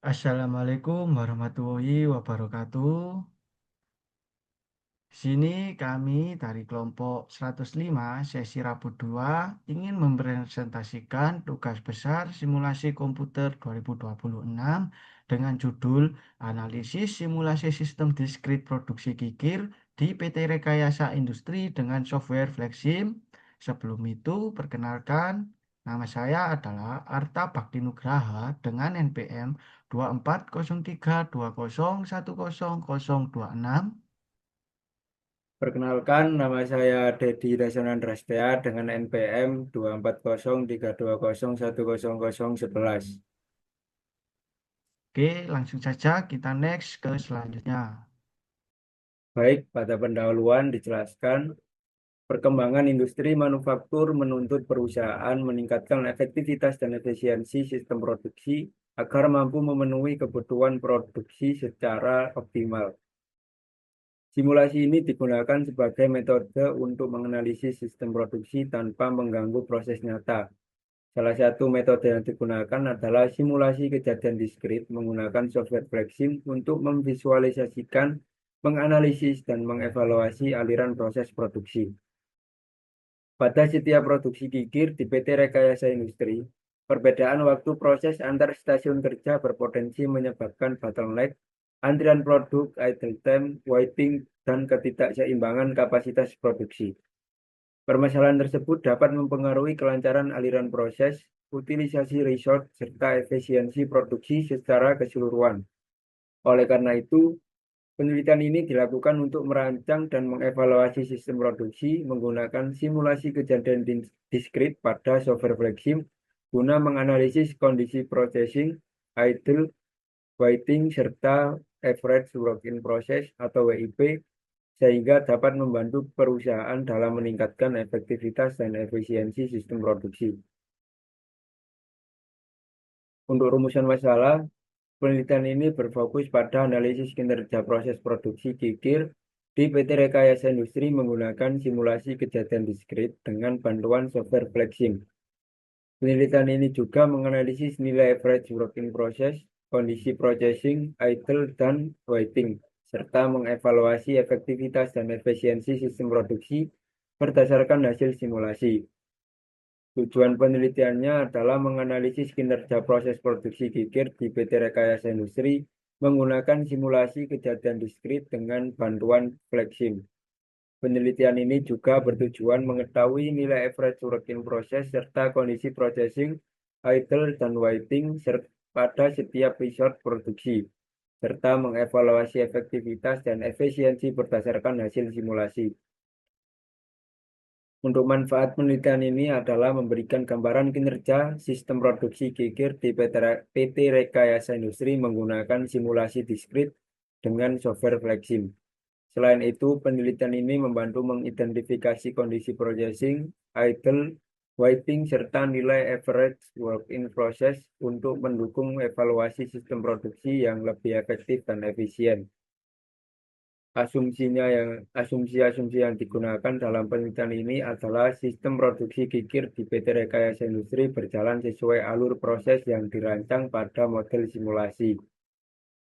Assalamualaikum warahmatullahi wabarakatuh. Di sini kami dari kelompok 105 sesi Rabu 2 ingin mempresentasikan tugas besar simulasi komputer 2026 dengan judul Analisis Simulasi Sistem Diskrit Produksi Kikir di PT Rekayasa Industri dengan Software Flexim. Sebelum itu, perkenalkan, nama saya adalah Arta Bakti Nugraha dengan NPM 240320100026. Perkenalkan, nama saya Dedi Dasanan Rastia dengan NPM 240320101011. Oke, langsung saja kita next ke selanjutnya. Baik, pada pendahuluan dijelaskan, perkembangan industri manufaktur menuntut perusahaan meningkatkan efektivitas dan efisiensi sistem produksi agar mampu memenuhi kebutuhan produksi secara optimal. Simulasi ini digunakan sebagai metode untuk menganalisis sistem produksi tanpa mengganggu proses nyata. Salah satu metode yang digunakan adalah simulasi kejadian diskrit menggunakan software Flexim untuk memvisualisasikan, menganalisis, dan mengevaluasi aliran proses produksi. Pada setiap produksi gigir di PT Rekayasa Industri, perbedaan waktu proses antar stasiun kerja berpotensi menyebabkan bottleneck, antrian produk, idle time, waiting, dan ketidakseimbangan kapasitas produksi. Permasalahan tersebut dapat mempengaruhi kelancaran aliran proses, utilisasi resource, serta efisiensi produksi secara keseluruhan. Oleh karena itu, penelitian ini dilakukan untuk merancang dan mengevaluasi sistem produksi menggunakan simulasi kejadian diskrit pada software Flexim guna menganalisis kondisi processing, idle, waiting, serta average work in process atau WIP sehingga dapat membantu perusahaan dalam meningkatkan efektivitas dan efisiensi sistem produksi. Untuk rumusan masalah, penelitian ini berfokus pada analisis kinerja proses produksi kikir di PT Rekayasa Industri menggunakan simulasi kejadian diskrit dengan bantuan software Flexim. Penelitian ini juga menganalisis nilai average work in process, kondisi processing, idle, dan waiting, serta mengevaluasi efektivitas dan efisiensi sistem produksi berdasarkan hasil simulasi. Tujuan penelitiannya adalah menganalisis kinerja proses produksi kikir di PT Rekayasa Industri menggunakan simulasi kejadian diskrit dengan bantuan Flexim. Penelitian ini juga bertujuan mengetahui nilai average work in process serta kondisi processing, idle, dan waiting pada setiap resource produksi, serta mengevaluasi efektivitas dan efisiensi berdasarkan hasil simulasi. Untuk manfaat penelitian ini adalah memberikan gambaran kinerja sistem produksi kikir di PT Rekayasa Industri menggunakan simulasi diskrit dengan software Flexim. Selain itu, penelitian ini membantu mengidentifikasi kondisi processing, idle, waiting, serta nilai average work in process untuk mendukung evaluasi sistem produksi yang lebih efektif dan efisien. Asumsi-asumsi yang digunakan dalam penelitian ini adalah sistem produksi kikir di PT Rekayasa Industri berjalan sesuai alur proses yang dirancang pada model simulasi.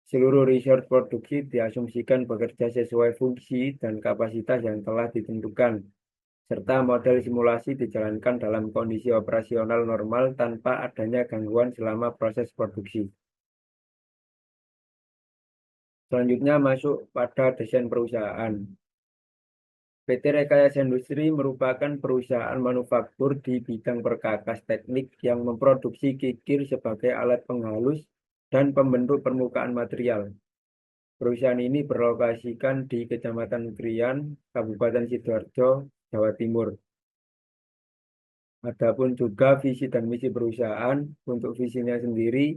Seluruh resource produksi diasumsikan bekerja sesuai fungsi dan kapasitas yang telah ditentukan, serta model simulasi dijalankan dalam kondisi operasional normal tanpa adanya gangguan selama proses produksi. Selanjutnya masuk pada desain perusahaan. PT Rekayasa Industri merupakan perusahaan manufaktur di bidang perkakas teknik yang memproduksi kikir sebagai alat penghalus dan pembentuk permukaan material. Perusahaan ini berlokasikan di Kecamatan Krian, Kabupaten Sidoarjo, Jawa Timur. Adapun juga visi dan misi perusahaan, untuk visinya sendiri,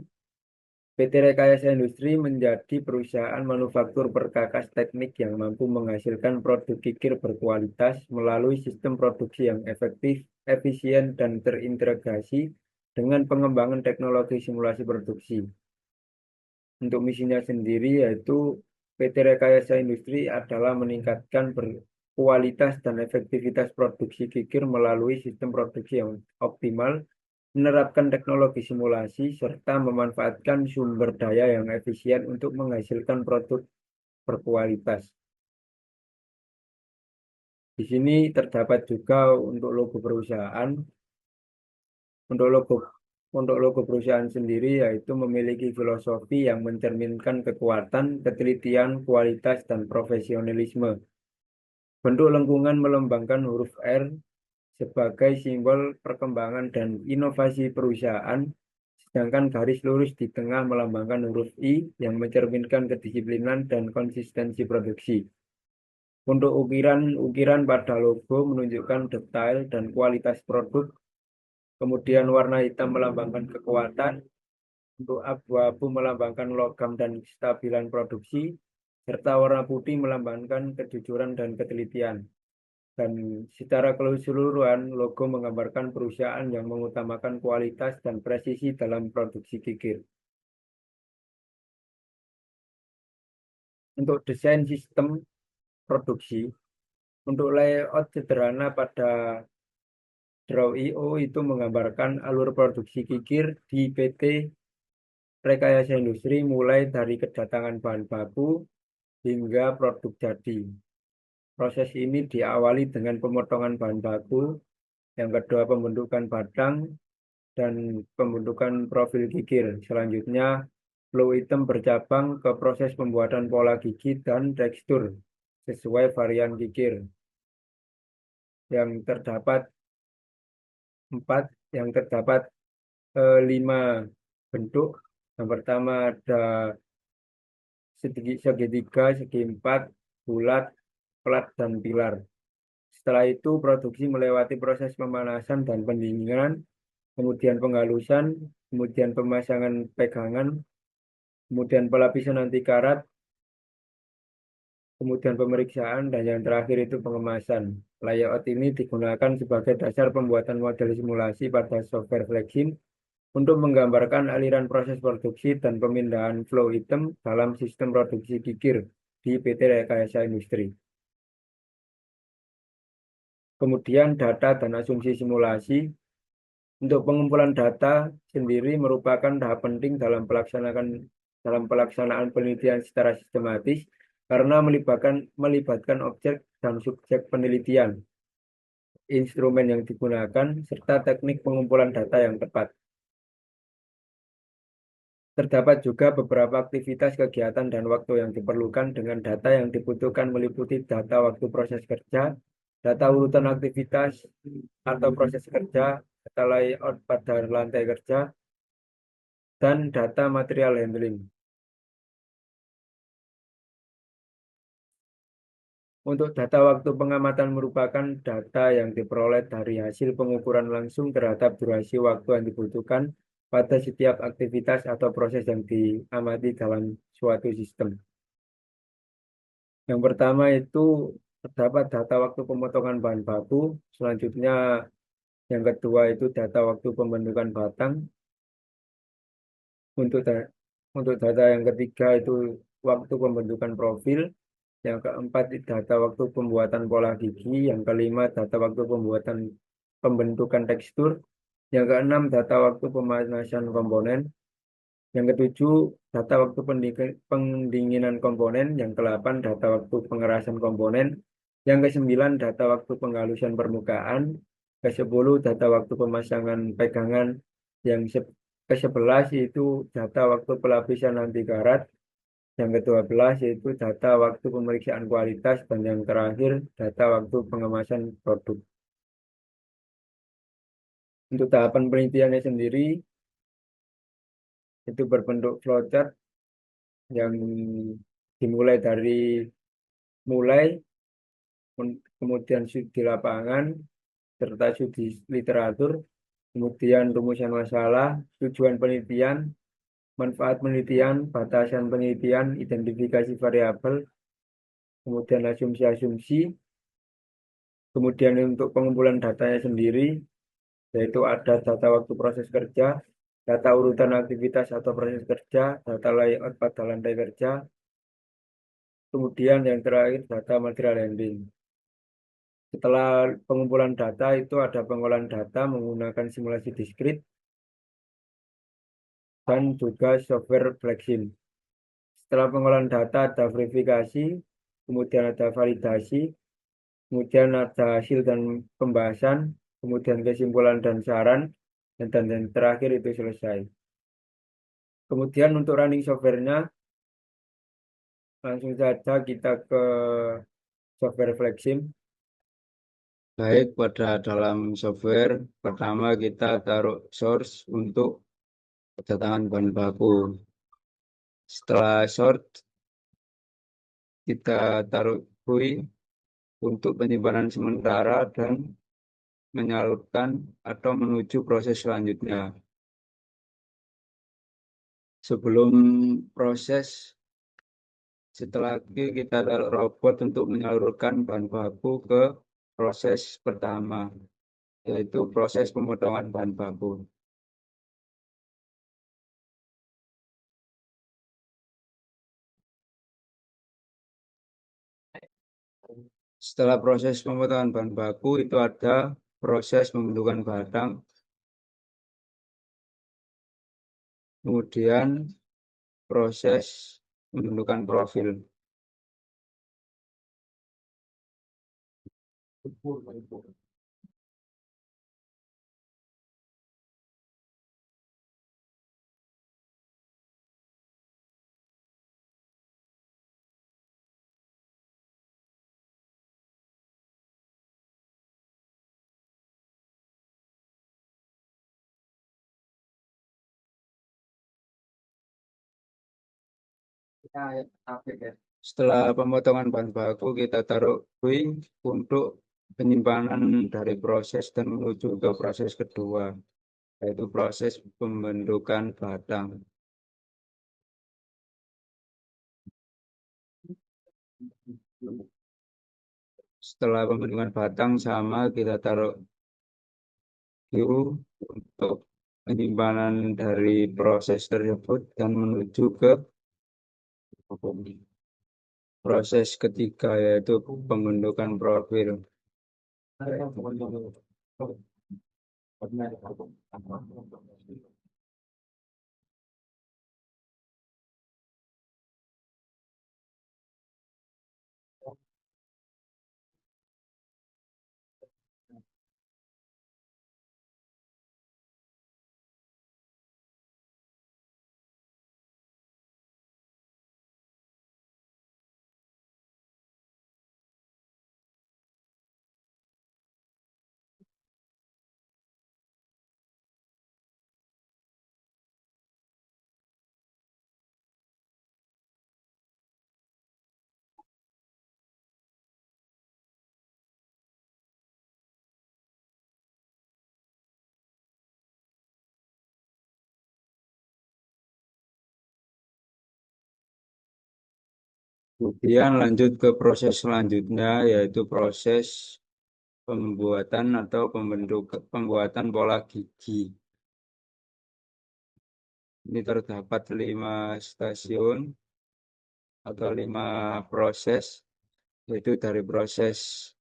PT Rekayasa Industri menjadi perusahaan manufaktur perkakas teknik yang mampu menghasilkan produk kikir berkualitas melalui sistem produksi yang efektif, efisien, dan terintegrasi dengan pengembangan teknologi simulasi produksi. Untuk misinya sendiri yaitu PT Rekayasa Industri adalah meningkatkan kualitas dan efektivitas produksi kikir melalui sistem produksi yang optimal, menerapkan teknologi simulasi, serta memanfaatkan sumber daya yang efisien untuk menghasilkan produk berkualitas. Di sini terdapat juga untuk logo perusahaan. Untuk logo untuk logo perusahaan sendiri yaitu memiliki filosofi yang mencerminkan kekuatan, ketelitian, kualitas, dan profesionalisme. Bentuk lengkungan melambangkan huruf R sebagai simbol perkembangan dan inovasi perusahaan, sedangkan garis lurus di tengah melambangkan huruf I yang mencerminkan kedisiplinan dan konsistensi produksi. Untuk ukiran pada logo menunjukkan detail dan kualitas produk, kemudian warna hitam melambangkan kekuatan, untuk abu-abu melambangkan logam dan kestabilan produksi, serta warna putih melambangkan kejujuran dan ketelitian. Dan secara keseluruhan, logo menggambarkan perusahaan yang mengutamakan kualitas dan presisi dalam produksi kikir. Untuk desain sistem produksi, untuk layout sederhana pada Draw.io itu menggambarkan alur produksi kikir di PT Rekayasa Industri mulai dari kedatangan bahan baku hingga produk jadi. Proses ini diawali dengan pemotongan bahan baku, yang kedua pembentukan batang, dan pembentukan profil kikir. Selanjutnya, flow item bercabang ke proses pembuatan pola gigi dan tekstur sesuai varian kikir. Yang terdapat empat, yang terdapat 5 bentuk. Yang pertama ada segitiga, segi empat, bulat, plat, dan pilar. Setelah itu, produksi melewati proses pemanasan dan pendinginan, kemudian penghalusan, kemudian pemasangan pegangan, kemudian pelapisan anti karat, kemudian pemeriksaan, dan yang terakhir itu pengemasan. Layout ini digunakan sebagai dasar pembuatan model simulasi pada software Flexim untuk menggambarkan aliran proses produksi dan pemindahan flow item dalam sistem produksi kikir di PT Rekayasa Industri. Kemudian data dan asumsi simulasi. Untuk pengumpulan data sendiri merupakan tahap penting dalam pelaksanaan penelitian secara sistematis karena melibatkan objek dan subjek penelitian, instrumen yang digunakan, serta teknik pengumpulan data yang tepat. Terdapat juga beberapa aktivitas, kegiatan, dan waktu yang diperlukan dengan data yang dibutuhkan meliputi data waktu proses kerja, data urutan aktivitas atau proses kerja, data layout pada lantai kerja, dan data material handling. Untuk data waktu pengamatan merupakan data yang diperoleh dari hasil pengukuran langsung terhadap durasi waktu yang dibutuhkan pada setiap aktivitas atau proses yang diamati dalam suatu sistem. Yang pertama itu terdapat data waktu pemotongan bahan baku, selanjutnya yang kedua itu data waktu pembentukan batang, untuk data yang ketiga itu waktu pembentukan profil, yang keempat data waktu pembuatan pola gigi, yang kelima data waktu pembentukan tekstur, yang keenam data waktu pemanasan komponen, yang ketujuh data waktu pendinginan komponen, yang kedelapan data waktu pengerasan komponen, yang kesembilan data waktu penghalusan permukaan, ke-10 data waktu pemasangan pegangan, yang ke-11 itu data waktu pelapisan anti karat, yang ke-12 yaitu data waktu pemeriksaan kualitas, dan yang terakhir data waktu pengemasan produk. Untuk tahapan penelitiannya sendiri itu berbentuk flowchart yang dimulai dari kemudian studi lapangan, serta studi literatur, kemudian rumusan masalah, tujuan penelitian, manfaat penelitian, batasan penelitian, identifikasi variabel, kemudian asumsi-asumsi, kemudian untuk pengumpulan datanya sendiri, yaitu ada data waktu proses kerja, data urutan aktivitas atau proses kerja, data layout pada lantai kerja, kemudian yang terakhir data material handling. Setelah pengumpulan data itu ada pengolahan data menggunakan simulasi diskrit, dan juga software flexing. Setelah pengolahan data ada verifikasi, kemudian ada validasi, kemudian ada hasil dan pembahasan, kemudian kesimpulan dan saran, dan yang terakhir itu selesai. Kemudian untuk running softwarenya, langsung saja kita ke software flexing. Baik, pada dalam software, pertama kita taruh source untuk kedatangan bahan baku. Setelah source, kita taruh GUI untuk penyimpanan sementara dan menyalurkan atau menuju proses selanjutnya. Sebelum proses, setelah itu kita taruh robot untuk menyalurkan bahan baku ke proses pertama, yaitu proses pemotongan bahan baku. Setelah proses pemotongan bahan baku itu ada proses pembentukan batang, kemudian proses pembentukan profil. Setelah pemotongan bahan baku, kita taruh GUI untuk penyimpanan dari proses dan menuju ke proses kedua, yaitu proses pembentukan batang. Setelah pembentukan batang sama, kita taruh GUI untuk penyimpanan dari proses tersebut dan menuju ke proses ketiga, yaitu pembentukan profil. Kemudian lanjut ke proses selanjutnya, yaitu proses pembuatan atau pembuatan pola gigi. Ini terdapat 5 stasiun atau 5 proses, yaitu dari proses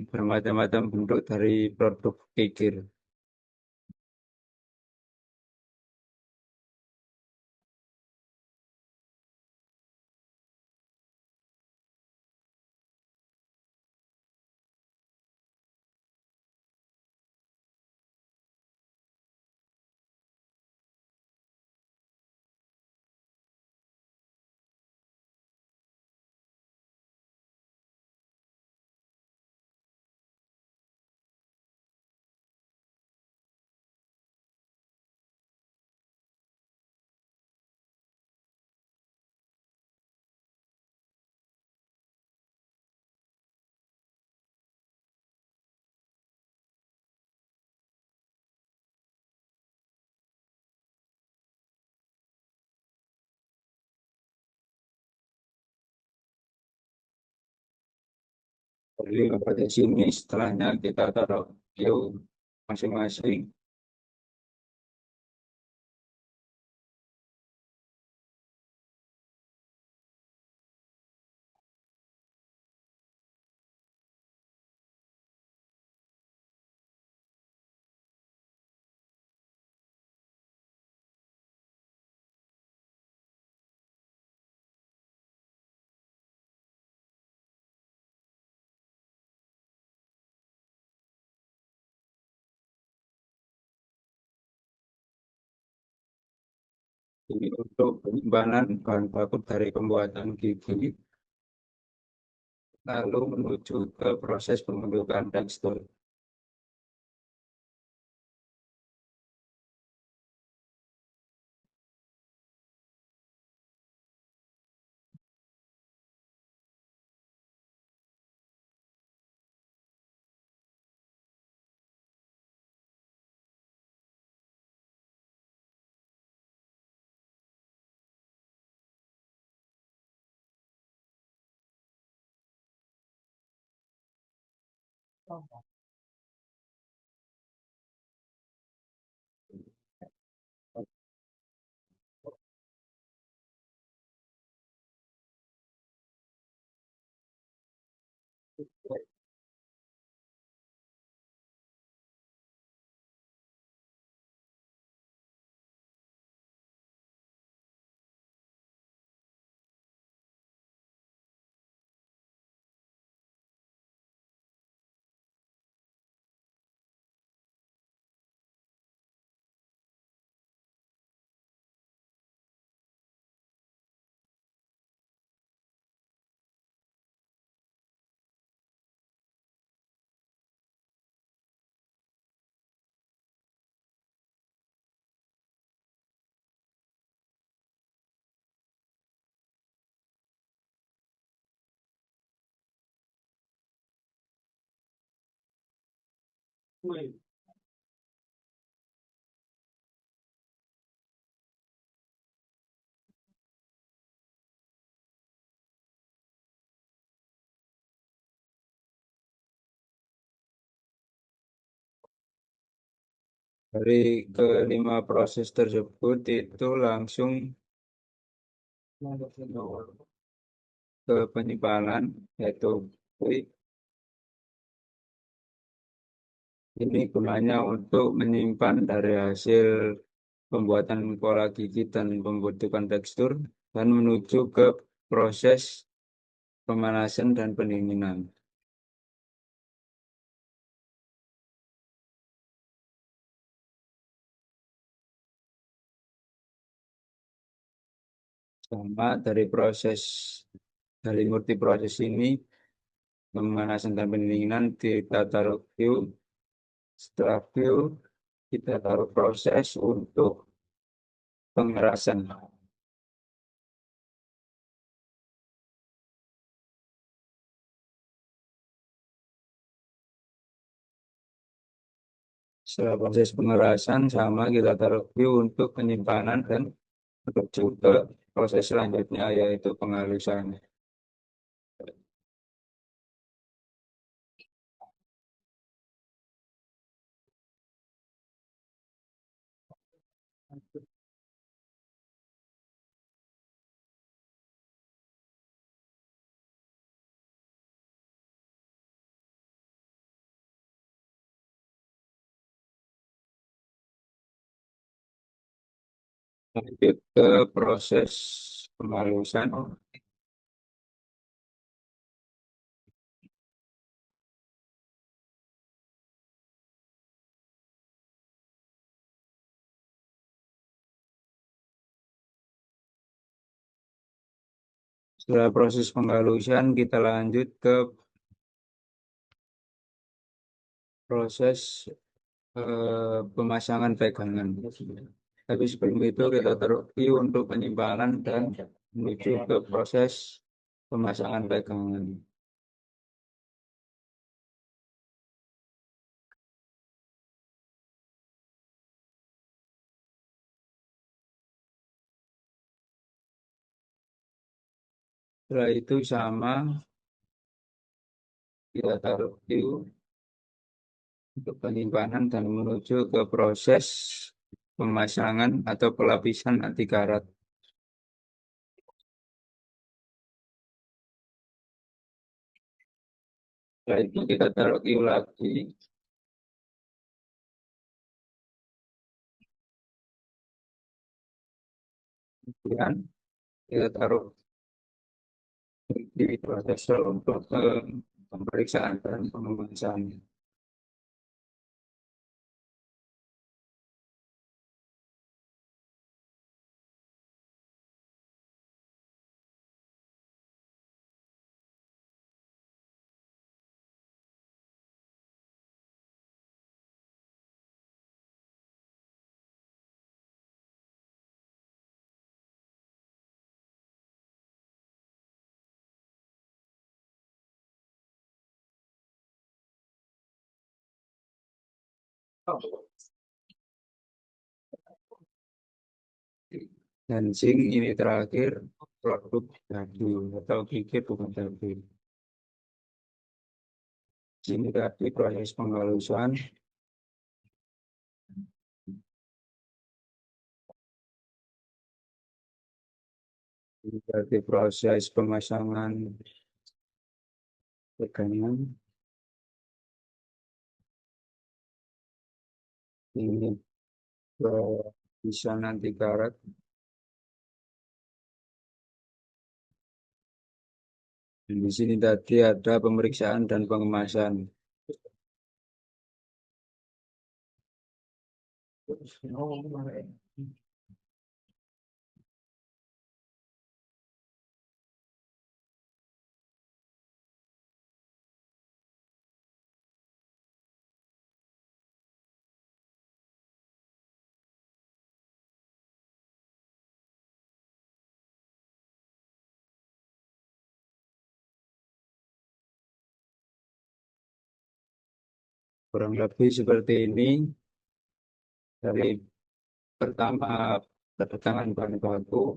bermacam-macam bentuk dari produk kikir. Jadi pada sini setelahnya kita taruh view masing-masing. Ini untuk penyimpanan bahan baku dari pembuatan gigi, lalu menuju ke proses pembentukan tekstur. Dari kelima proses tersebut itu langsung ke penyimpanan, yaitu quick. Ini gunanya untuk menyimpan dari hasil pembuatan pola gigi dan pembentukan tekstur dan menuju ke proses pemanasan dan pendinginan. Sama dari proses dari multi proses ini, pemanasan dan pendinginan kita taruh view, setelah view kita taruh proses untuk pengerasan. Setelah proses pengerasan sama kita taruh view untuk penyimpanan dan menuju ke proses selanjutnya yaitu penghalusan. Lanjut ke proses penghalusan. Setelah proses penghalusan kita lanjut ke proses pemasangan pegangan. Tapi sebelum itu kita taruh view untuk penyimpanan dan menuju ke proses pemasangan pegangan. Setelah itu sama kita taruh view untuk penyimpanan dan menuju ke proses pemasangan atau pelapisan anti karat. Setelah itu kita taruh view lagi. Kemudian kita taruh di proses untuk pemeriksaan dan pengemasan. Dan zinc ini terakhir produk daging atau gigit bukan daging. Sini tadi proses penghalusan, ini tadi proses pemasangan tegangan, ini bisa nanti karat. Di sini tadi ada pemeriksaan dan pengemasan. Kurang lebih seperti ini dari pertama kedatangan bahan baku,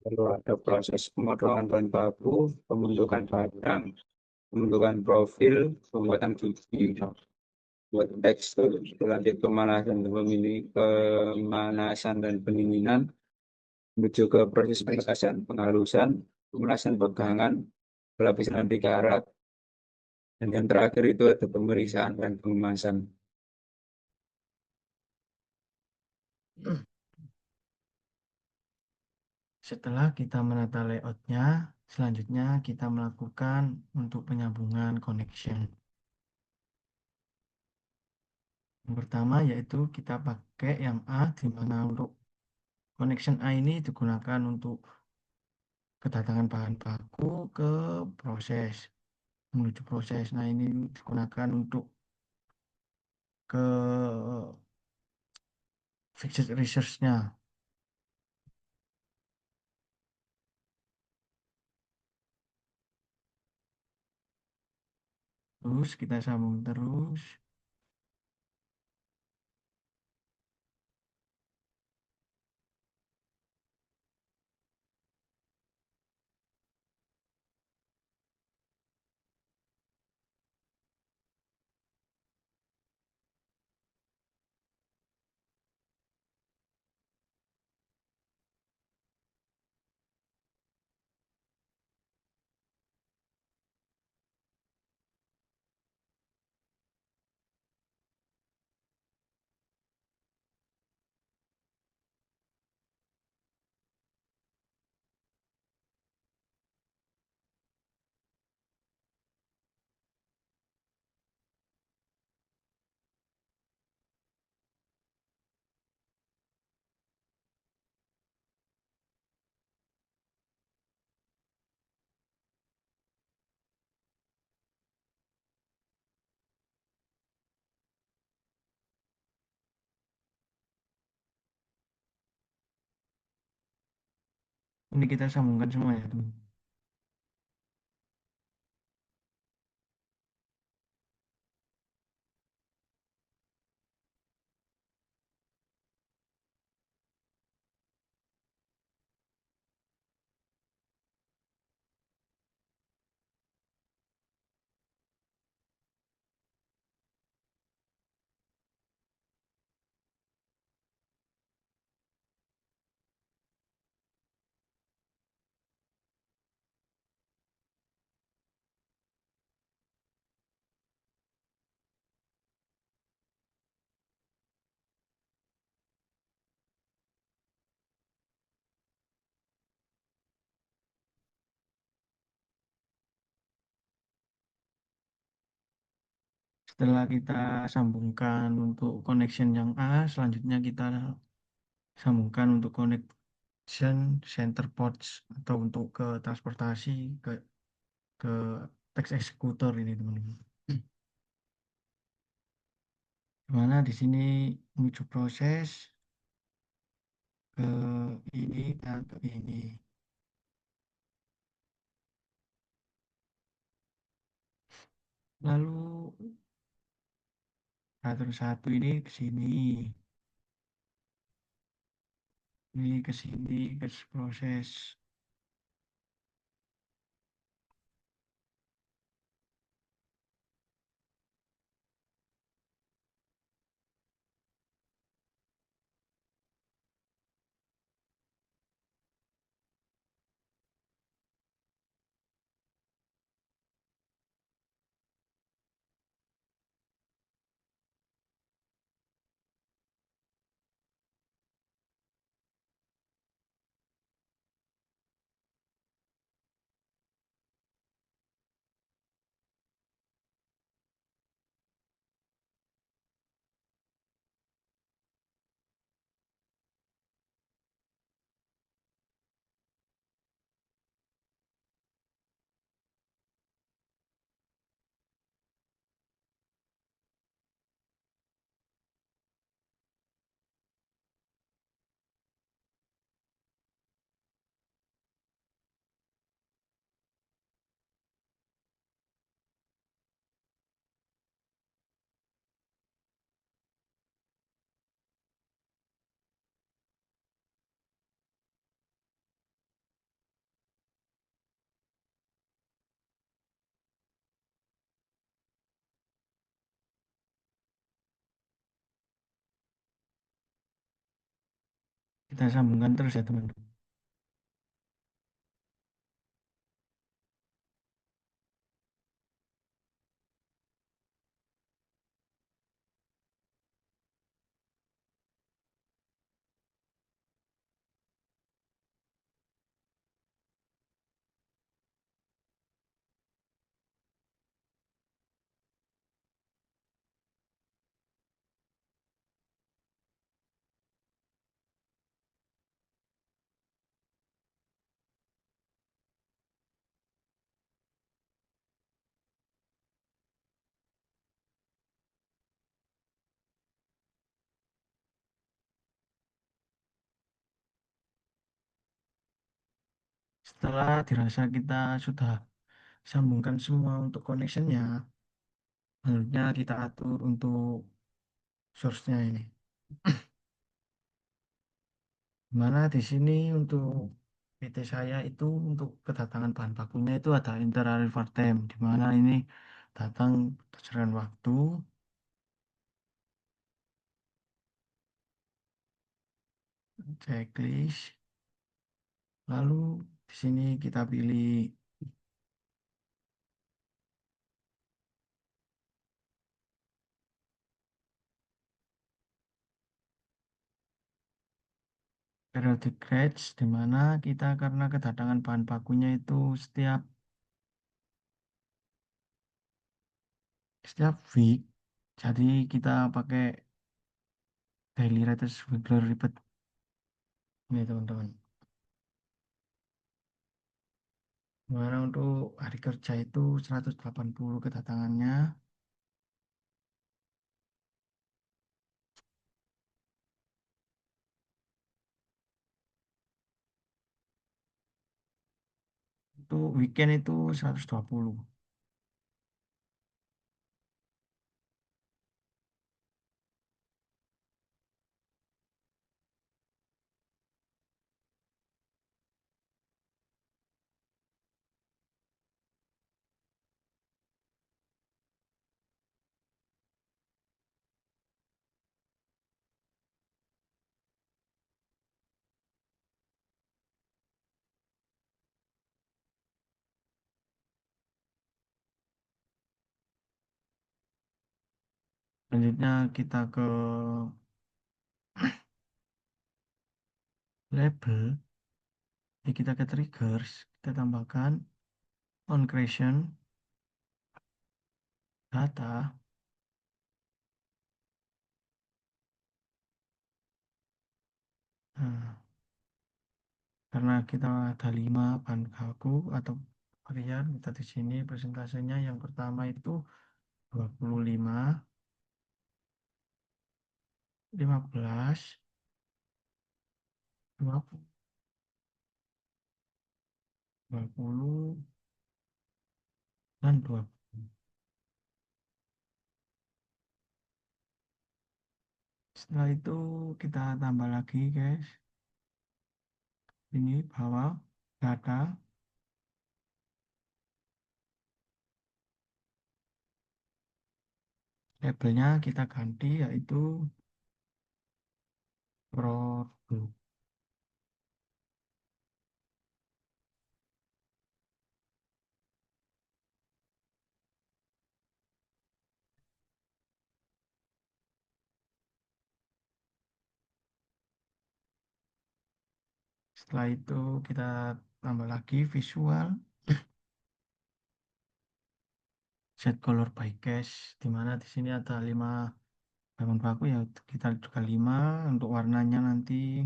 lalu ada proses pemotongan bahan baku, pembentukan barang, pembentukan profil, pembuatan biji, buat tekstur, lanjut pemanasan dan pendinginan, menuju ke proses pengelasan, penghalusan, pemanasan pegangan, pelapisan anti karat, dan yang terakhir itu ada pemeriksaan dan pengemasan. Setelah kita menata layoutnya, selanjutnya kita melakukan untuk penyambungan connection. Yang pertama yaitu kita pakai yang A, di mana untuk connection A ini digunakan untuk kedatangan bahan baku ke proses, menuju proses. Nah, ini digunakan untuk ke fixed research-nya. Terus kita sambung terus. Ini kita sambungkan semua ya, teman. Setelah kita sambungkan untuk connection yang A, selanjutnya kita sambungkan untuk connection center ports atau untuk ke transportasi ke text executor ini, teman-teman. Dimana di sini menuju proses ke ini dan ke ini. Lalu satu satu ini ke sini, ini ke sini, ke proses. Kita sambungkan terus ya teman-teman. Setelah dirasa kita sudah sambungkan semua untuk connectionnya, selanjutnya kita atur untuk source-nya ini. Mana di sini untuk PT saya itu untuk kedatangan bahan bakunya itu ada inter-river time, di mana ini datang berdasarkan waktu, checklist, lalu di sini kita pilih periodic rates, di mana kita karena kedatangan bahan bakunya itu setiap week, jadi kita pakai daily rates weekly report ini teman-teman. Dimana untuk hari kerja itu 180 kedatangannya, untuk weekend itu 120. Selanjutnya kita ke label, jadi kita ke triggers, kita tambahkan on creation data. Nah, karena kita ada 5 bahan baku atau varian, kita di sini presentasenya yang pertama itu 25, 15, 20, 20, dan 20. Setelah itu kita tambah lagi guys. Ini bawah data. Labelnya kita ganti yaitu produk. Setelah itu kita tambah lagi visual, set color by cache, di mana di sini ada 5 bahan baku ya, kita juga 5 untuk warnanya nanti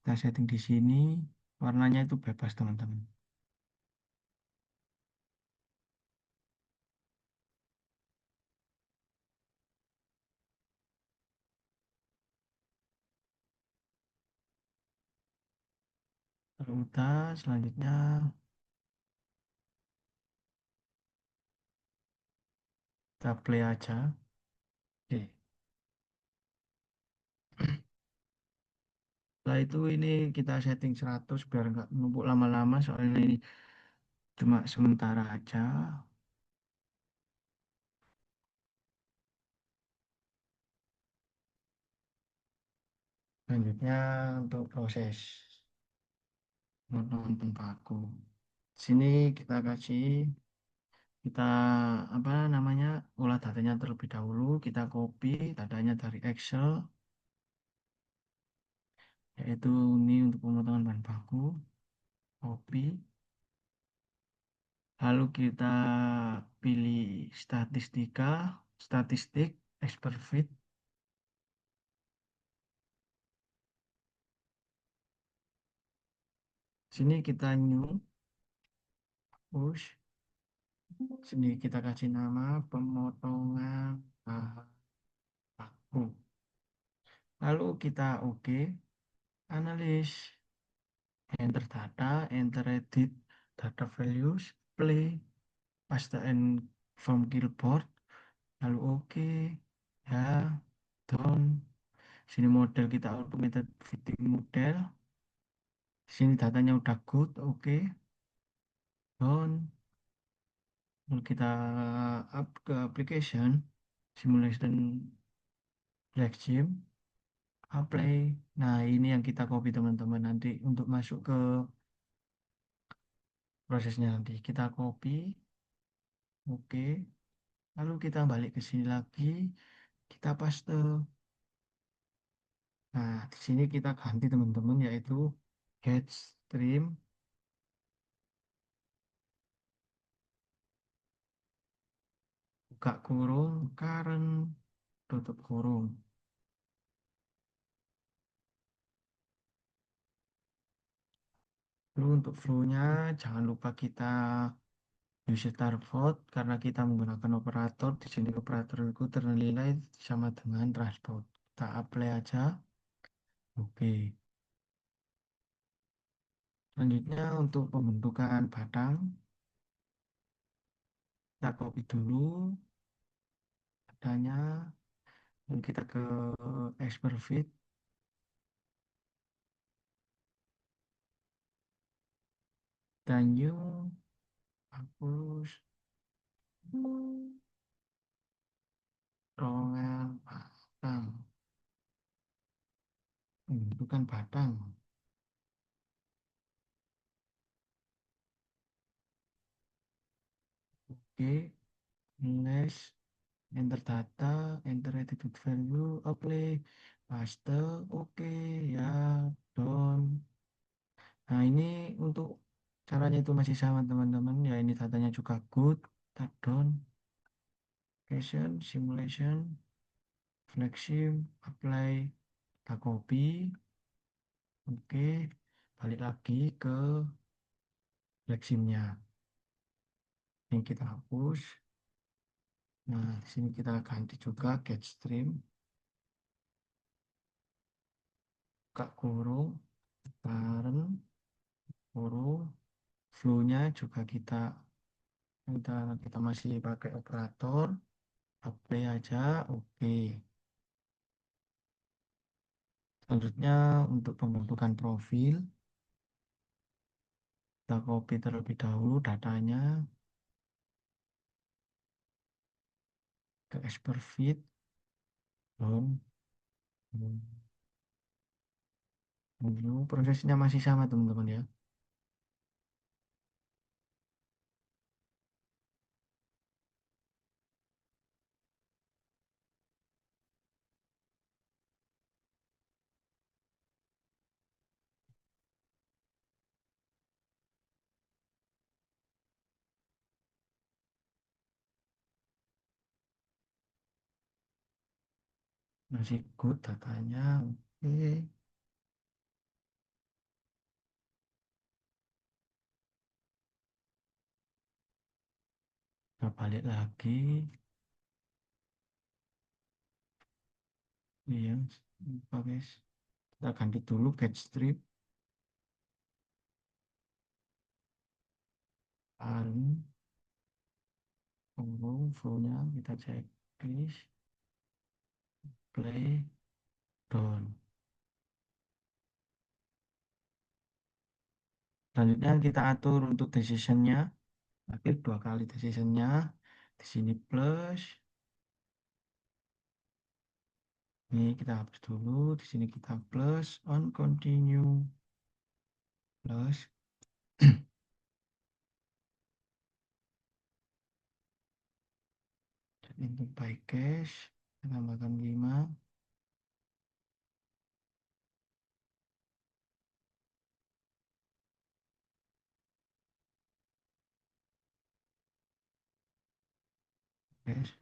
kita setting di sini. Warnanya itu bebas teman-teman. Kalau udah, selanjutnya kita play aja. Oke. Setelah itu ini kita setting 100 biar nggak numpuk lama-lama soalnya ini cuma sementara aja. Selanjutnya untuk proses nonton paku. Sini kita kasih kita apa namanya olah datanya terlebih dahulu. Kita copy datanya dari Excel, yaitu ini untuk pemotongan bahan baku. Copy. Lalu kita pilih statistika, statistik, expert fit. Sini kita new, push. Sini kita kasih nama pemotongan bahan baku. Lalu kita oke, analis, enter data, enter edit, data values, play, paste and from keyboard, lalu oke, ya, done. Sini model kita automated fitting model. Sini datanya udah good, oke, done. Lalu kita up ke application, simulation black gym, apply. Nah, ini yang kita copy teman-teman nanti untuk masuk ke prosesnya nanti. Kita copy, oke. Lalu kita balik ke sini lagi, kita paste. Nah, di sini kita ganti teman-teman yaitu get stream, buka kurung, current, tutup kurung. Lalu untuk flow-nya jangan lupa kita use star vote karena kita menggunakan operator. Di sini operator itu ternilai sama dengan transport. Kita apply aja. Oke. Selanjutnya untuk pembentukan batang, kita copy dulu datanya. Lalu kita ke expert fit, dan new, hapus, rongan batang, pembentukan batang. Oke, next, enter data, enter attitude value, apply, paste, oke, ya, done. Nah, ini untuk caranya itu masih sama teman-teman. Ya, ini datanya juga good, kita done, question, simulation, flexim, apply, kita copy, oke, balik lagi ke fleximnya. Ini kita hapus. Nah, di sini kita ganti juga get stream, buka kurung, parent, kurung, flow-nya juga kita masih pakai operator, apply aja, oke. Selanjutnya untuk pembentukan profil, kita copy terlebih dahulu datanya ke Expertfit, down, dulu. Prosesnya masih sama teman-teman ya. Masih good datanya. Oke, kita balik lagi. Iya, lupa guys. Kita ganti dulu get strip. Paling flow-nya kita cek please play down. Selanjutnya kita atur untuk decisionnya. Aktif 2 kali decisionnya. Di sini plus. Ini kita hapus dulu. Di sini kita plus on continue plus. Dan untuk by cache kita tambahkan 5. Cache.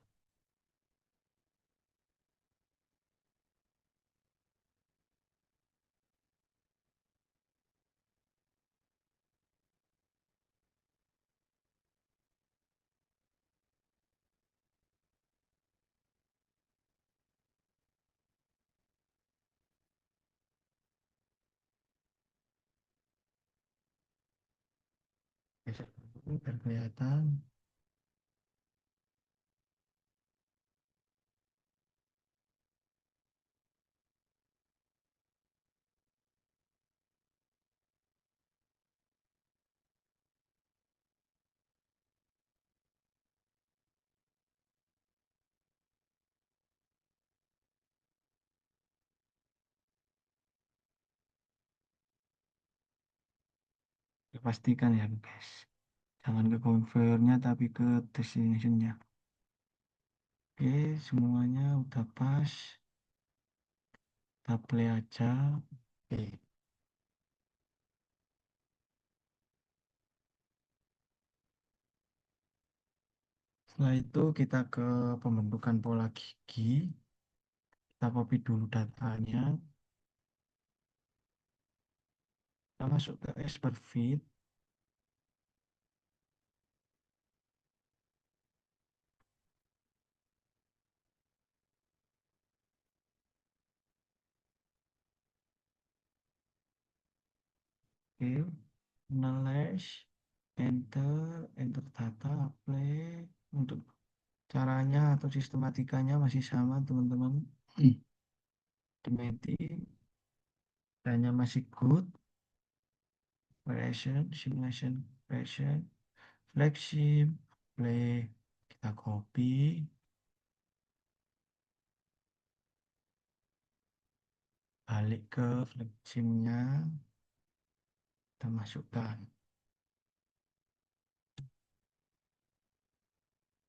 Cache dulu biar kelihatan. Pastikan ya guys. Jangan ke convernya tapi ke destinationnya. Oke, semuanya udah pas. Kita play aja. Oke. Setelah itu kita ke pembentukan pola gigi. Kita copy dulu datanya. Kita masuk ke expert fit. Oke, analyze, enter data, play. Untuk caranya atau sistematikanya masih sama teman-teman. Thematic, caranya masih good. Variation, simulation, variation, flagship, play. Kita copy, balik ke flagshipnya, kita masukkan.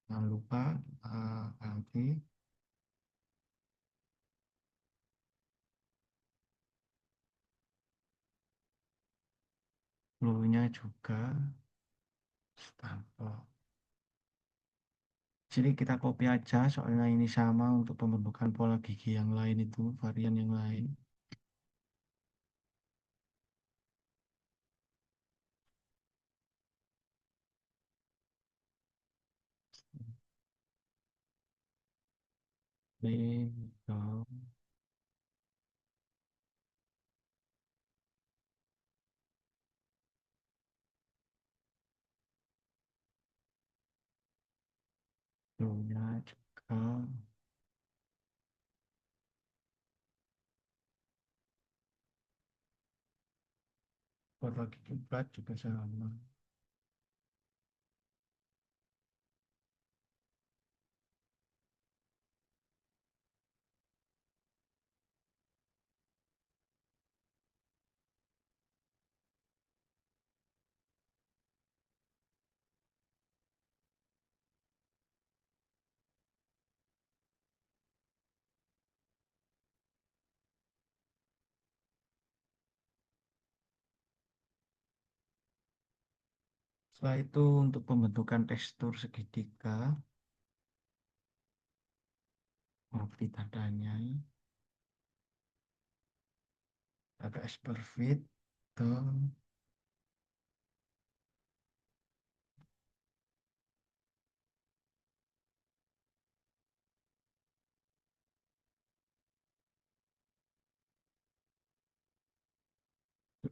Jangan lupa ganti flow-nya juga. Stempel. Sini kita copy aja soalnya ini sama untuk pembentukan pola gigi yang lain itu, varian yang lain. Ini, down, flow-nya juga. Topologi kiblat juga sama. Setelah itu untuk pembentukan tekstur segitiga, copy tandanya, pakai S per fit, dan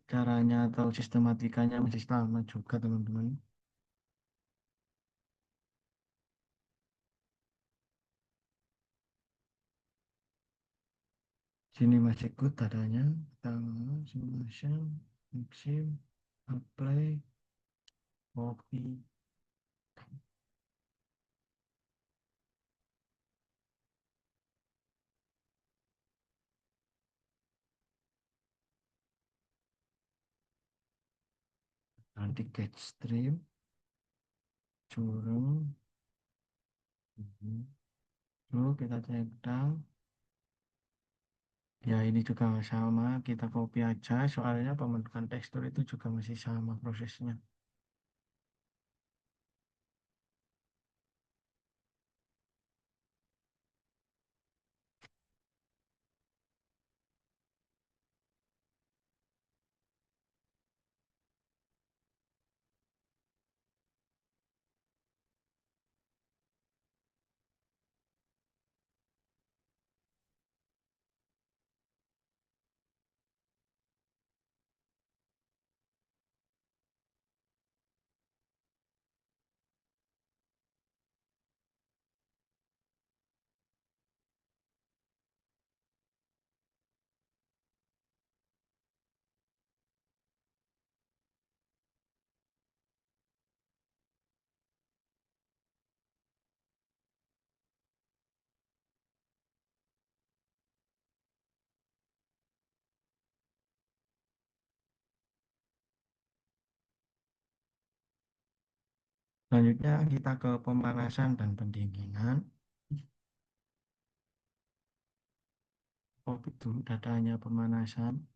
caranya atau sistematikanya masih sama juga teman-teman. Sini masih ikut adanya, pertama, simulation, mixing, apply, copy, nanti get stream, curung, lalu kita cek down. Ya ini juga sama, kita copy aja, soalnya pembentukan tekstur itu juga masih sama prosesnya. Selanjutnya kita ke pemanasan dan pendinginan. Copy dulu datanya pemanasan,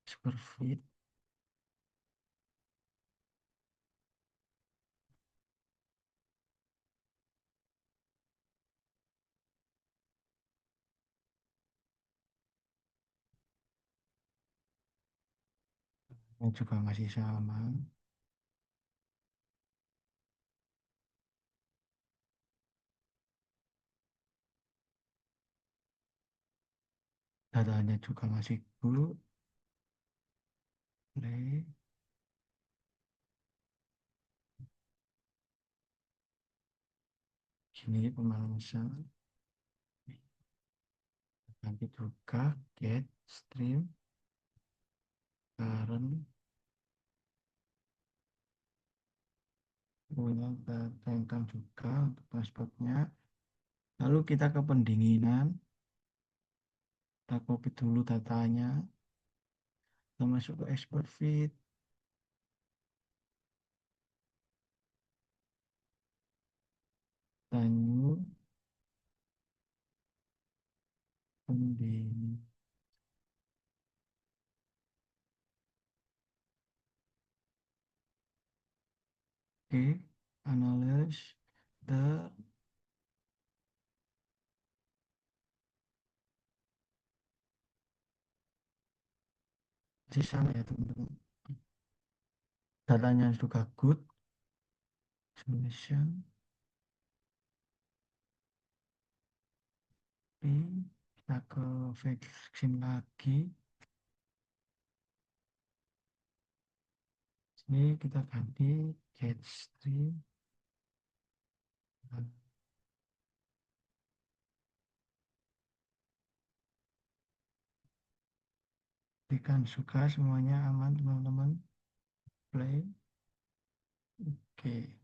superfit, yang juga masih sama. Datanya juga masih good, play, sini pemanasan, nanti juga get stream, current, punya kita tempel juga untuk transportnya. Lalu kita ke pendinginan, kita copy dulu datanya, kita masuk ke export fit, new, pendingin, oke, analyze, the sisa ya teman-teman. Datanya juga good, solution, kita ke vaksin lagi. Sini kita ganti get stream, Pastikan suka semuanya aman teman-teman. Play. Oke.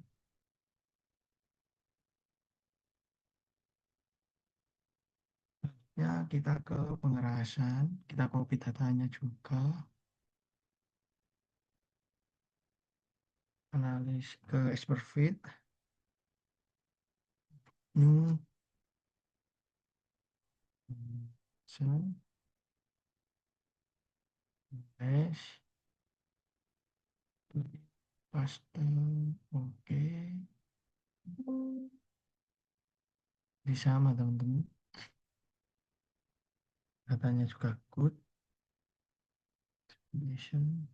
Ya, kita ke pengerasan. Kita copy datanya juga. Analis ke expert fit. New. So, dash. Paste. Oke. Ini sama teman-teman. Datanya juga good. Condition.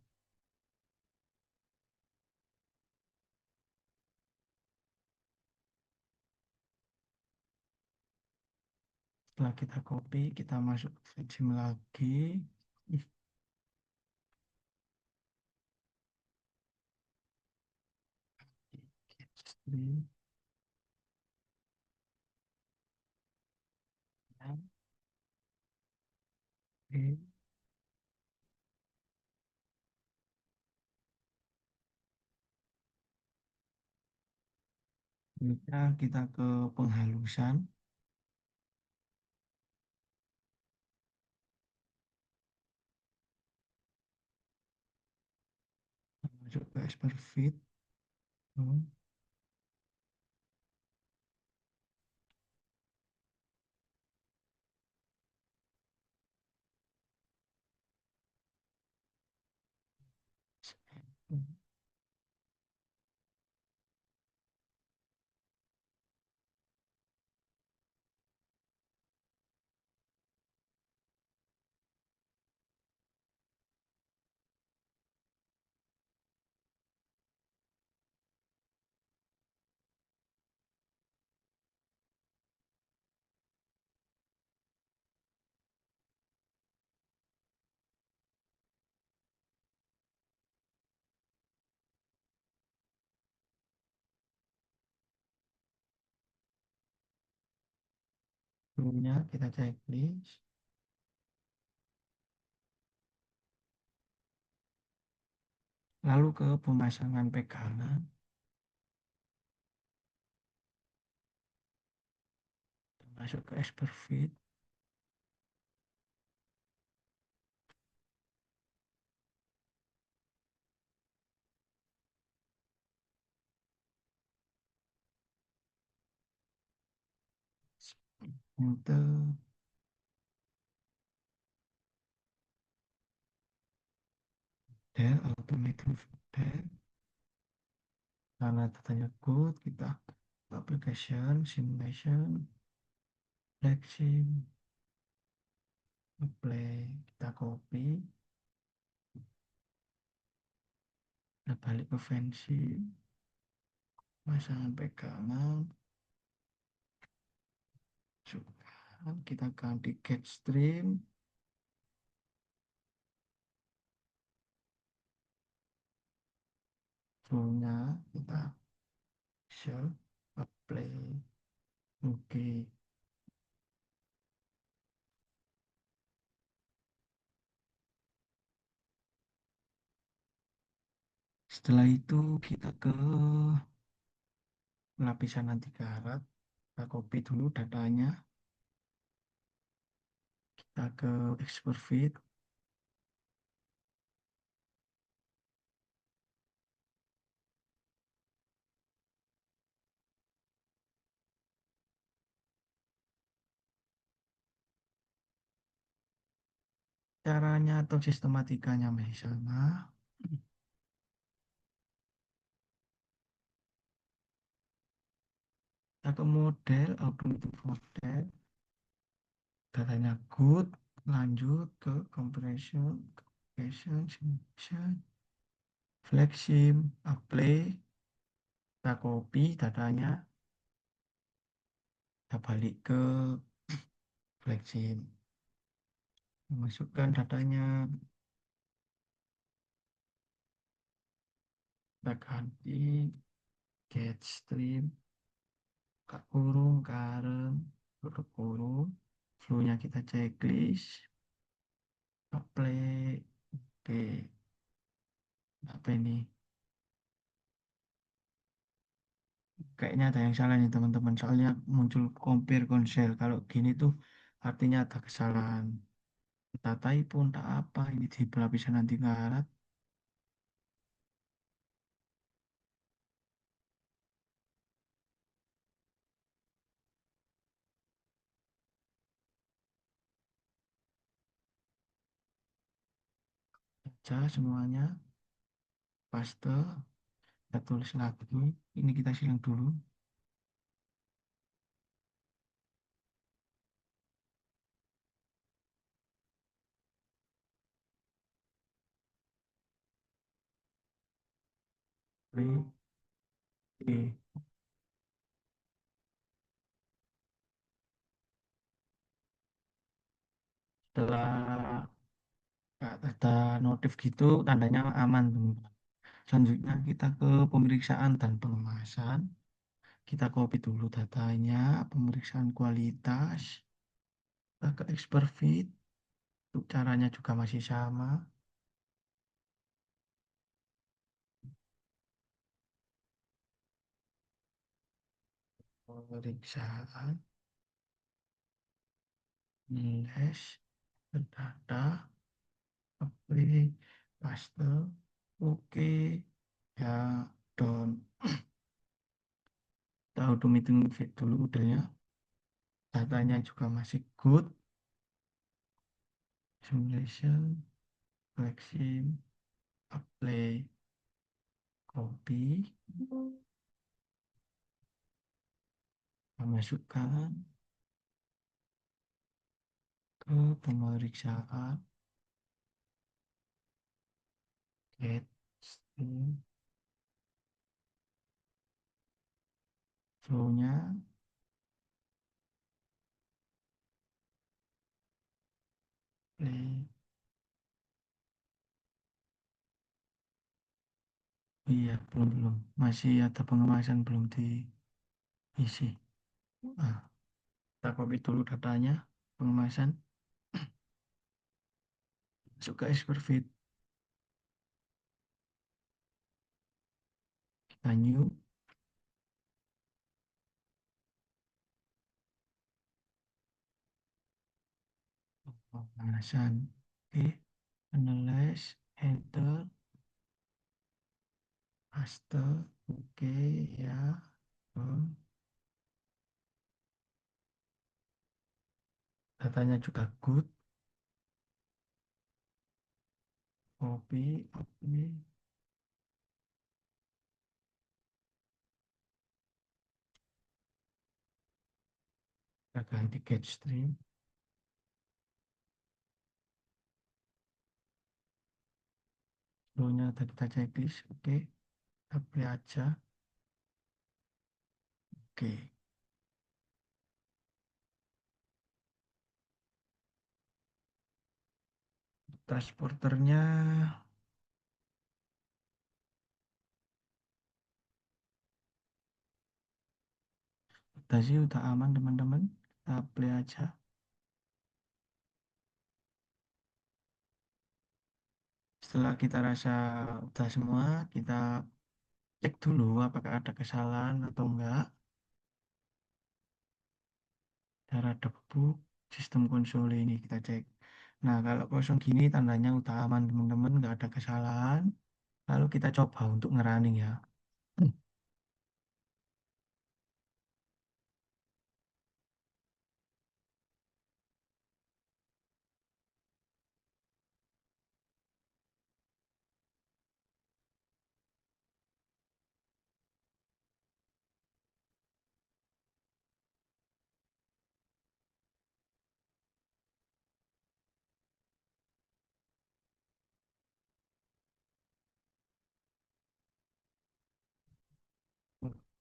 Setelah kita copy, kita masuk ke Fitsim lagi. Oke. Kita ke penghalusan. Masuk ke expert fit. Hmm. Sebelumnya kita checklist. Lalu ke pemasangan pegangan. Masuk ke expert fit. Enter. Del automatic del. Karena datanya good, kita application, simulation, flexing, apply, kita copy, kita balik ke fancy, pasangan pegangan, masukkan, kita ganti get stream, flownya kita show, apply, oke. Setelah itu kita ke lapisan anti karat, kita copy dulu datanya, kita ke export fit, caranya atau sistematikanya masih sama. Kita ke model, automatic model, datanya good, lanjut ke compression, simulation, flexim, apply, kita copy datanya, kita balik ke flexim, masukkan datanya, kita ganti get stream, kurung, current, tutup kurung, flow-nya kita checklist, apply, Oke, apa ini? Kayaknya ada yang salah nih teman-teman. Soalnya muncul compare console. Kalau gini tuh artinya ada kesalahan. Entah typo, entah apa. Ini di pelapisan anti karat. Baca semuanya. Paste. Kita tulis lagi. Ini kita silang dulu. Oke. Setelah ada notif gitu, tandanya aman, teman-teman. Selanjutnya kita ke pemeriksaan dan pengemasan. Kita copy dulu datanya, pemeriksaan kualitas, kita ke expert fit. Untuk caranya juga masih sama. Pemeriksaan, niles, data, apply, paste, oke, ya, don. Kita automating fit dulu udah ya. Datanya juga masih good. Simulation, flexing, apply, copy, memasukkan ke pemeriksaan, get, string, flow-nya, play. Iya, belum. Masih ada pengemasan belum diisi. Nah, kita copy dulu datanya, pengemasan, masuk ke expert fit, kita new, pengemasan. Oke, analyze, enter, paste, oke, ya, done. Datanya juga good, copy, oke, kita ganti get string, flow-nya tadi kita checklist, oke, apply aja, oke. Transporternya udah sih, udah aman teman-teman. Kita play aja. Setelah kita rasa udah semua, kita cek dulu apakah ada kesalahan atau enggak. Cara debug sistem konsol ini kita cek. Nah, kalau kosong gini tandanya udah aman teman-teman, nggak ada kesalahan. Lalu kita coba untuk ngerunning ya.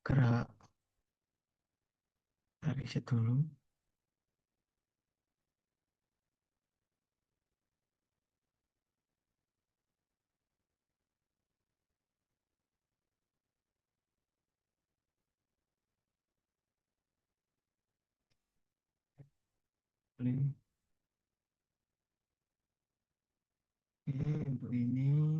Gerak dari reset dulu. Play. Oke, untuk ini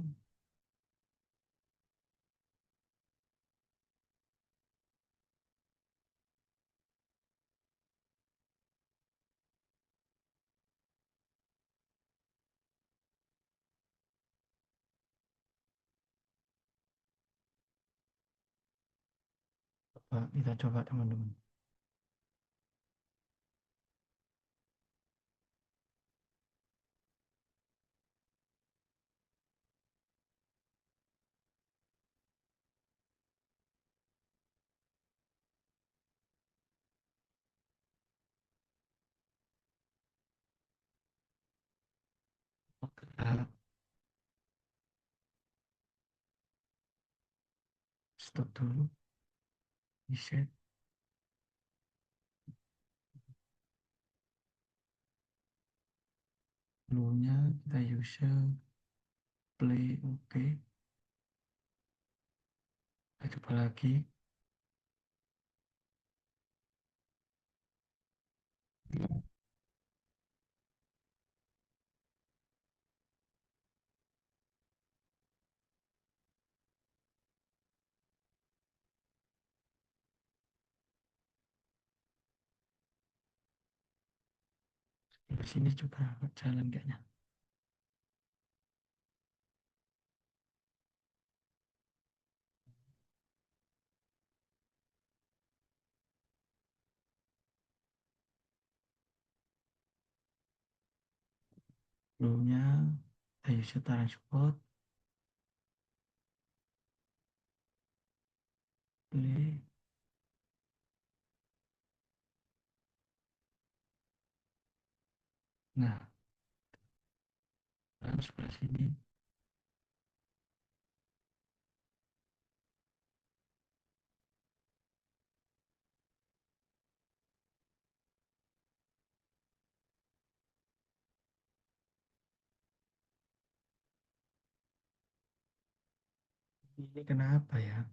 kita coba teman-teman. Kita stop dulu, reset, dulunya kita user, play, oke. Kita coba lagi. Di sini juga jalan kayaknya. Dulunya kita user transport, play. Nah, lalu sebelah sini ini kenapa ya?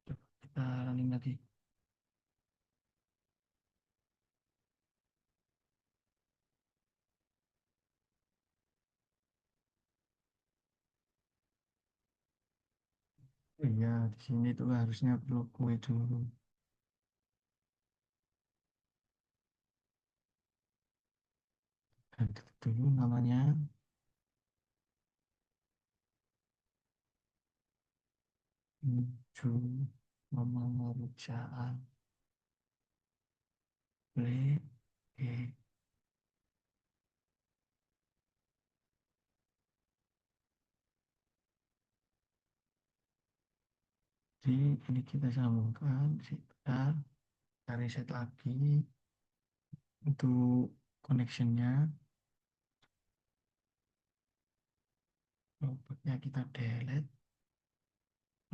Coba kita running lagi. Oh iya, di sini tuh harusnya perlu kue dulu. Dan ketik dulu namanya menuju pemeriksaan play. Oke, jadi ini kita sambungkan, sebentar, kita reset lagi untuk connectionnya, outputnya kita delete,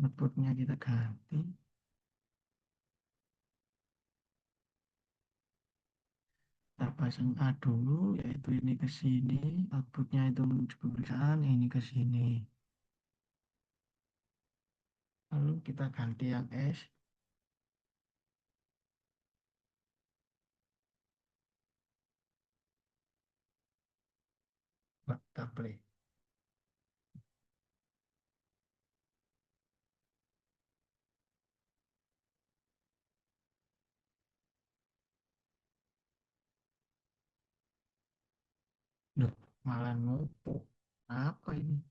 outputnya kita ganti, kita pasang A dulu, yaitu ini ke sini, outputnya itu menuju pemeriksaan, ini ke sini. Lalu kita ganti yang S, buat kita play. Duh, malah numpuk. Apa ini?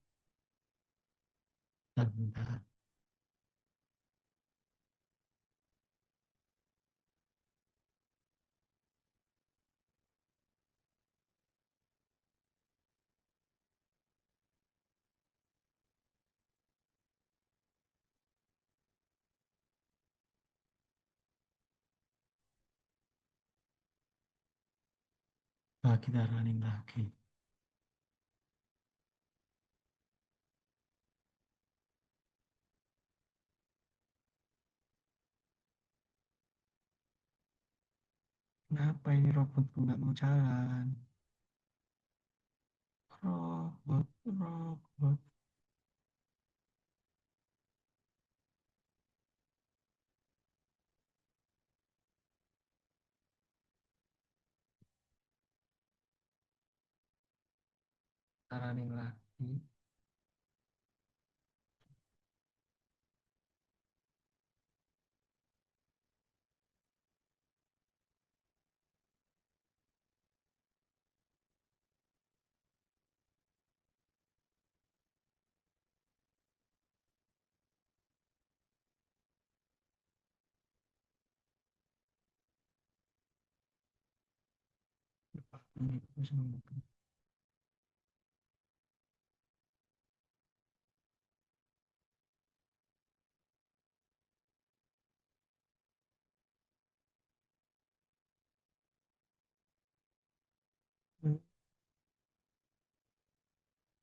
Bentar. Nah, kita running lagi. Kenapa ini robotku nggak mau jalan? Robot, robot. Saranin lagi.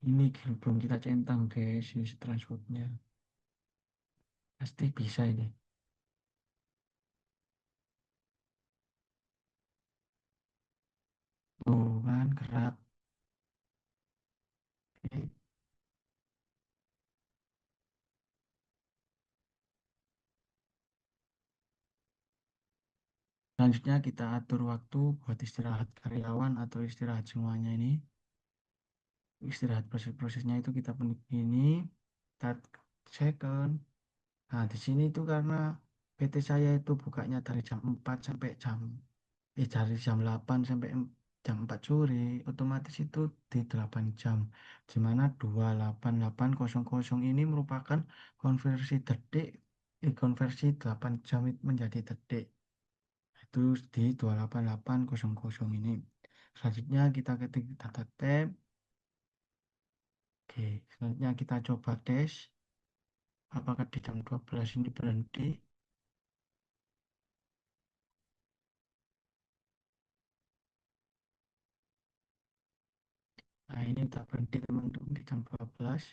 Ini belum kita centang guys, isi transportnya. Pasti bisa ini. Tuh kan, gerak. Oke. Selanjutnya kita atur waktu buat istirahat karyawan atau istirahat semuanya ini. Istirahat proses-prosesnya itu kita penuh ini. Start second. Nah, di sini itu karena PT saya itu bukanya dari jam 4 sampai dari jam 8 sampai jam 4 sore, otomatis itu di 8 jam. Di mana 28800 ini merupakan konversi detik, konversi 8 jam itu menjadi detik. Itu di 28800 ini. Selanjutnya kita ketik data tab. Oke, selanjutnya kita coba tes apakah di jam 12 ini berhenti. Nah, ini udah berhenti teman-teman di jam 12.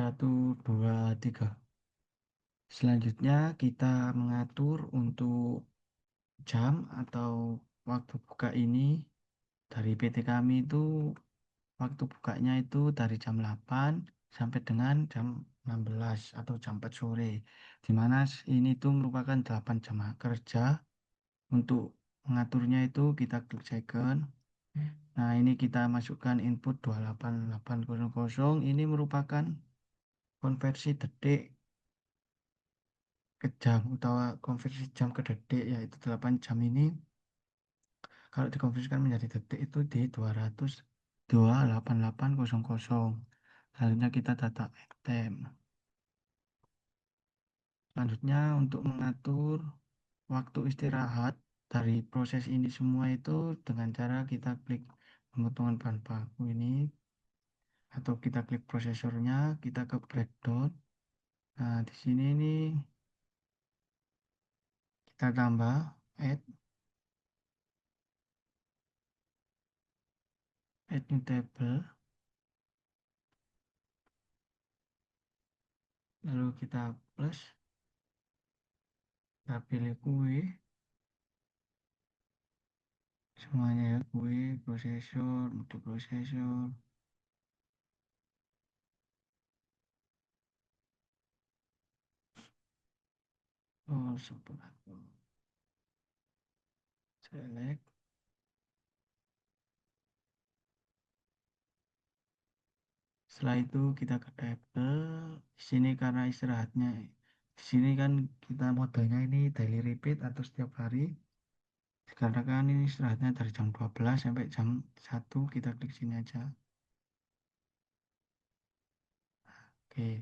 Satu, dua, tiga. Selanjutnya kita mengatur untuk jam atau waktu buka ini dari PT kami itu waktu bukanya itu dari jam 8 sampai dengan jam 16 atau jam 4 sore. Di mana ini tuh merupakan 8 jam kerja. Untuk mengaturnya itu kita klik second. Nah, ini kita masukkan input 28800. Ini merupakan konversi detik ke jam atau konversi jam ke detik, yaitu 8 jam ini kalau dikonversikan menjadi detik itu di 200 28800. Selanjutnya kita data item. Selanjutnya untuk mengatur waktu istirahat dari proses ini semua itu dengan cara kita klik pemotongan bahan baku ini atau kita klik prosesornya, kita ke breakdown. Nah, di sini ini kita tambah add new table, lalu kita plus, kita pilih kue, semuanya ya kue, prosesor, multiprosesor, oh sempat, select. Setelah itu kita ke table. Di sini karena istirahatnya, di sini kan kita modalnya ini daily repeat atau setiap hari. Karena kan ini istirahatnya dari jam 12 sampai jam 1, kita klik sini aja. Oke,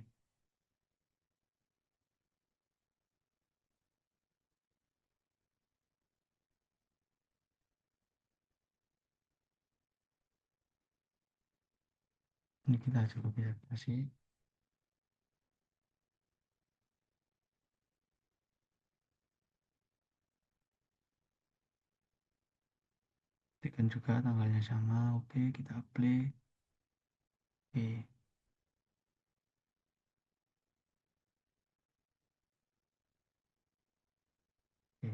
ini kita coba bisa kasih. Tekan juga tanggalnya sama. Oke, kita apply. Oke, oke.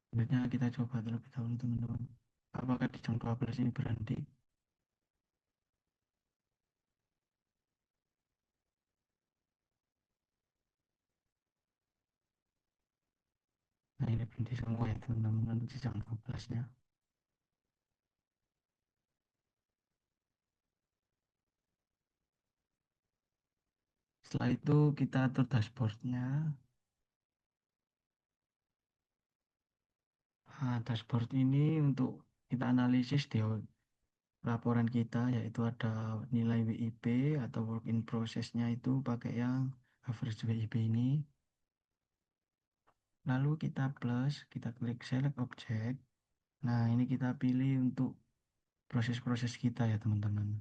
Selanjutnya kita coba terlebih dahulu teman-teman. Apakah di jam 12 ini berhenti? Nah ini berhenti semua ya teman-teman di jam 12-nya. Setelah itu kita atur dashboardnya. Nah, dashboard ini untuk kita analisis di laporan kita yaitu ada nilai WIP atau work in process-nya itu pakai yang average WIP ini. Lalu kita plus, kita klik select object. Nah, ini kita pilih untuk proses-proses kita ya teman-teman.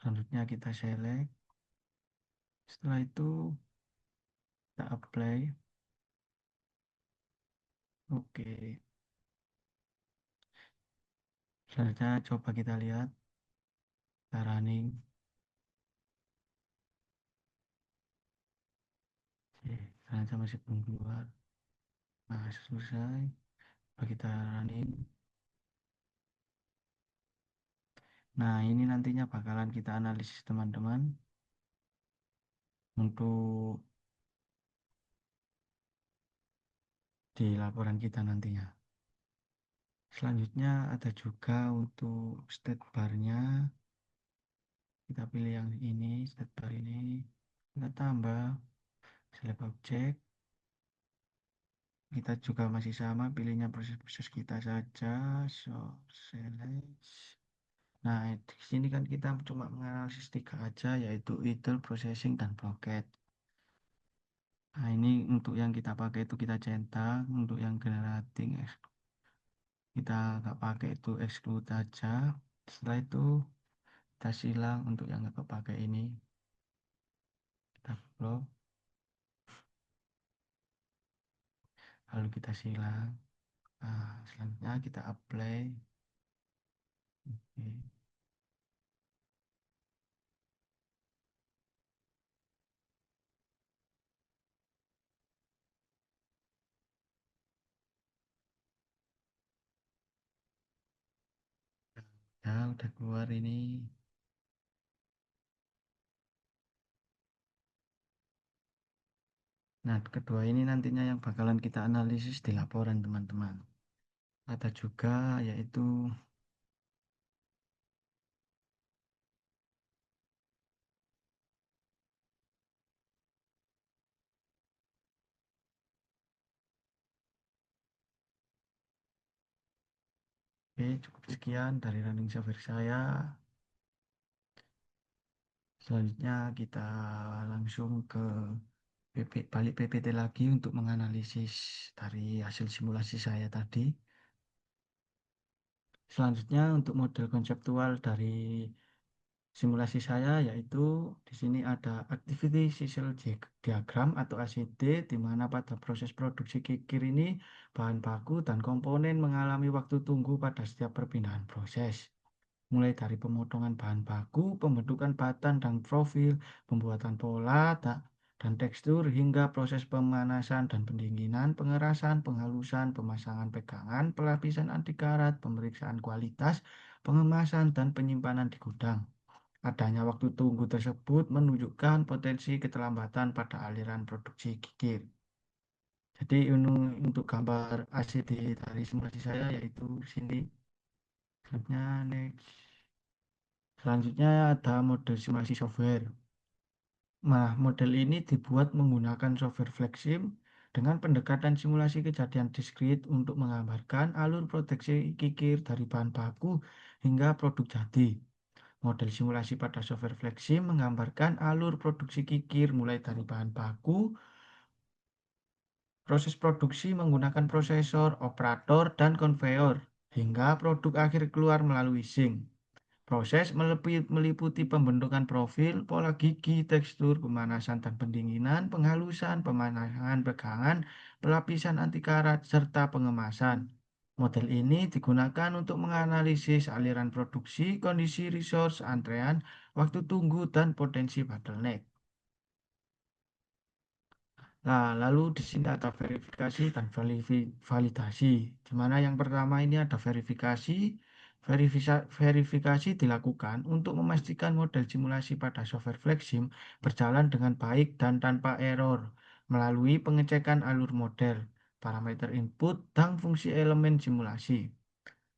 Selanjutnya kita select. Setelah itu kita apply. Oke. Selanjutnya coba kita lihat kita running. Oke, selanjutnya masih belum keluar. Nah, selesai. Coba kita running. Nah, ini nantinya bakalan kita analisis teman-teman untuk di laporan kita nantinya. Selanjutnya ada juga untuk state bar-nya. Kita pilih yang ini, state bar ini. Kita tambah select object. Kita juga masih sama, pilihnya proses-proses kita saja. So, select. Nah, di sini kan kita cuma menganalisis tiga aja, yaitu idle, processing, dan blockade. Nah, ini untuk yang kita pakai itu kita centang, untuk yang generating kita nggak pakai itu exclude aja. Setelah itu kita silang untuk yang nggak pakai ini, kita blok, lalu kita silang. Nah, selanjutnya kita apply. Oke. Ya, udah keluar ini. Nah, kedua ini nantinya yang bakalan kita analisis di laporan teman-teman. Ada juga yaitu oke, cukup sekian dari running software saya. Selanjutnya kita langsung ke balik PPT lagi untuk menganalisis dari hasil simulasi saya tadi. Selanjutnya untuk model konseptual dari simulasi saya yaitu di sini ada Activity Cycle Diagram atau ACD, di mana pada proses produksi kikir ini bahan baku dan komponen mengalami waktu tunggu pada setiap perpindahan proses, mulai dari pemotongan bahan baku, pembentukan batan dan profil, pembuatan pola dan tekstur, hingga proses pemanasan dan pendinginan, pengerasan, penghalusan, pemasangan pegangan, pelapisan anti karat, pemeriksaan kualitas, pengemasan, dan penyimpanan di gudang. Adanya waktu tunggu tersebut menunjukkan potensi keterlambatan pada aliran produksi kikir. Jadi untuk gambar ACD dari simulasi saya yaitu di sini. Selanjutnya next. Selanjutnya ada model simulasi software. Nah, model ini dibuat menggunakan software Flexsim dengan pendekatan simulasi kejadian diskrit untuk menggambarkan alur produksi kikir dari bahan baku hingga produk jadi. Model simulasi pada software Flexim menggambarkan alur produksi kikir mulai dari bahan baku, proses produksi menggunakan prosesor, operator, dan konveyor, hingga produk akhir keluar melalui sink. Proses meliputi pembentukan profil, pola gigi, tekstur, pemanasan dan pendinginan, penghalusan, pemanasan pegangan, pelapisan anti karat, serta pengemasan. Model ini digunakan untuk menganalisis aliran produksi, kondisi resource, antrean, waktu tunggu, dan potensi bottleneck. Nah, lalu di sini ada verifikasi dan validasi. Di mana yang pertama ini ada verifikasi. Verifikasi dilakukan untuk memastikan model simulasi pada software Flexsim berjalan dengan baik dan tanpa error melalui pengecekan alur model, parameter input, dan fungsi elemen simulasi.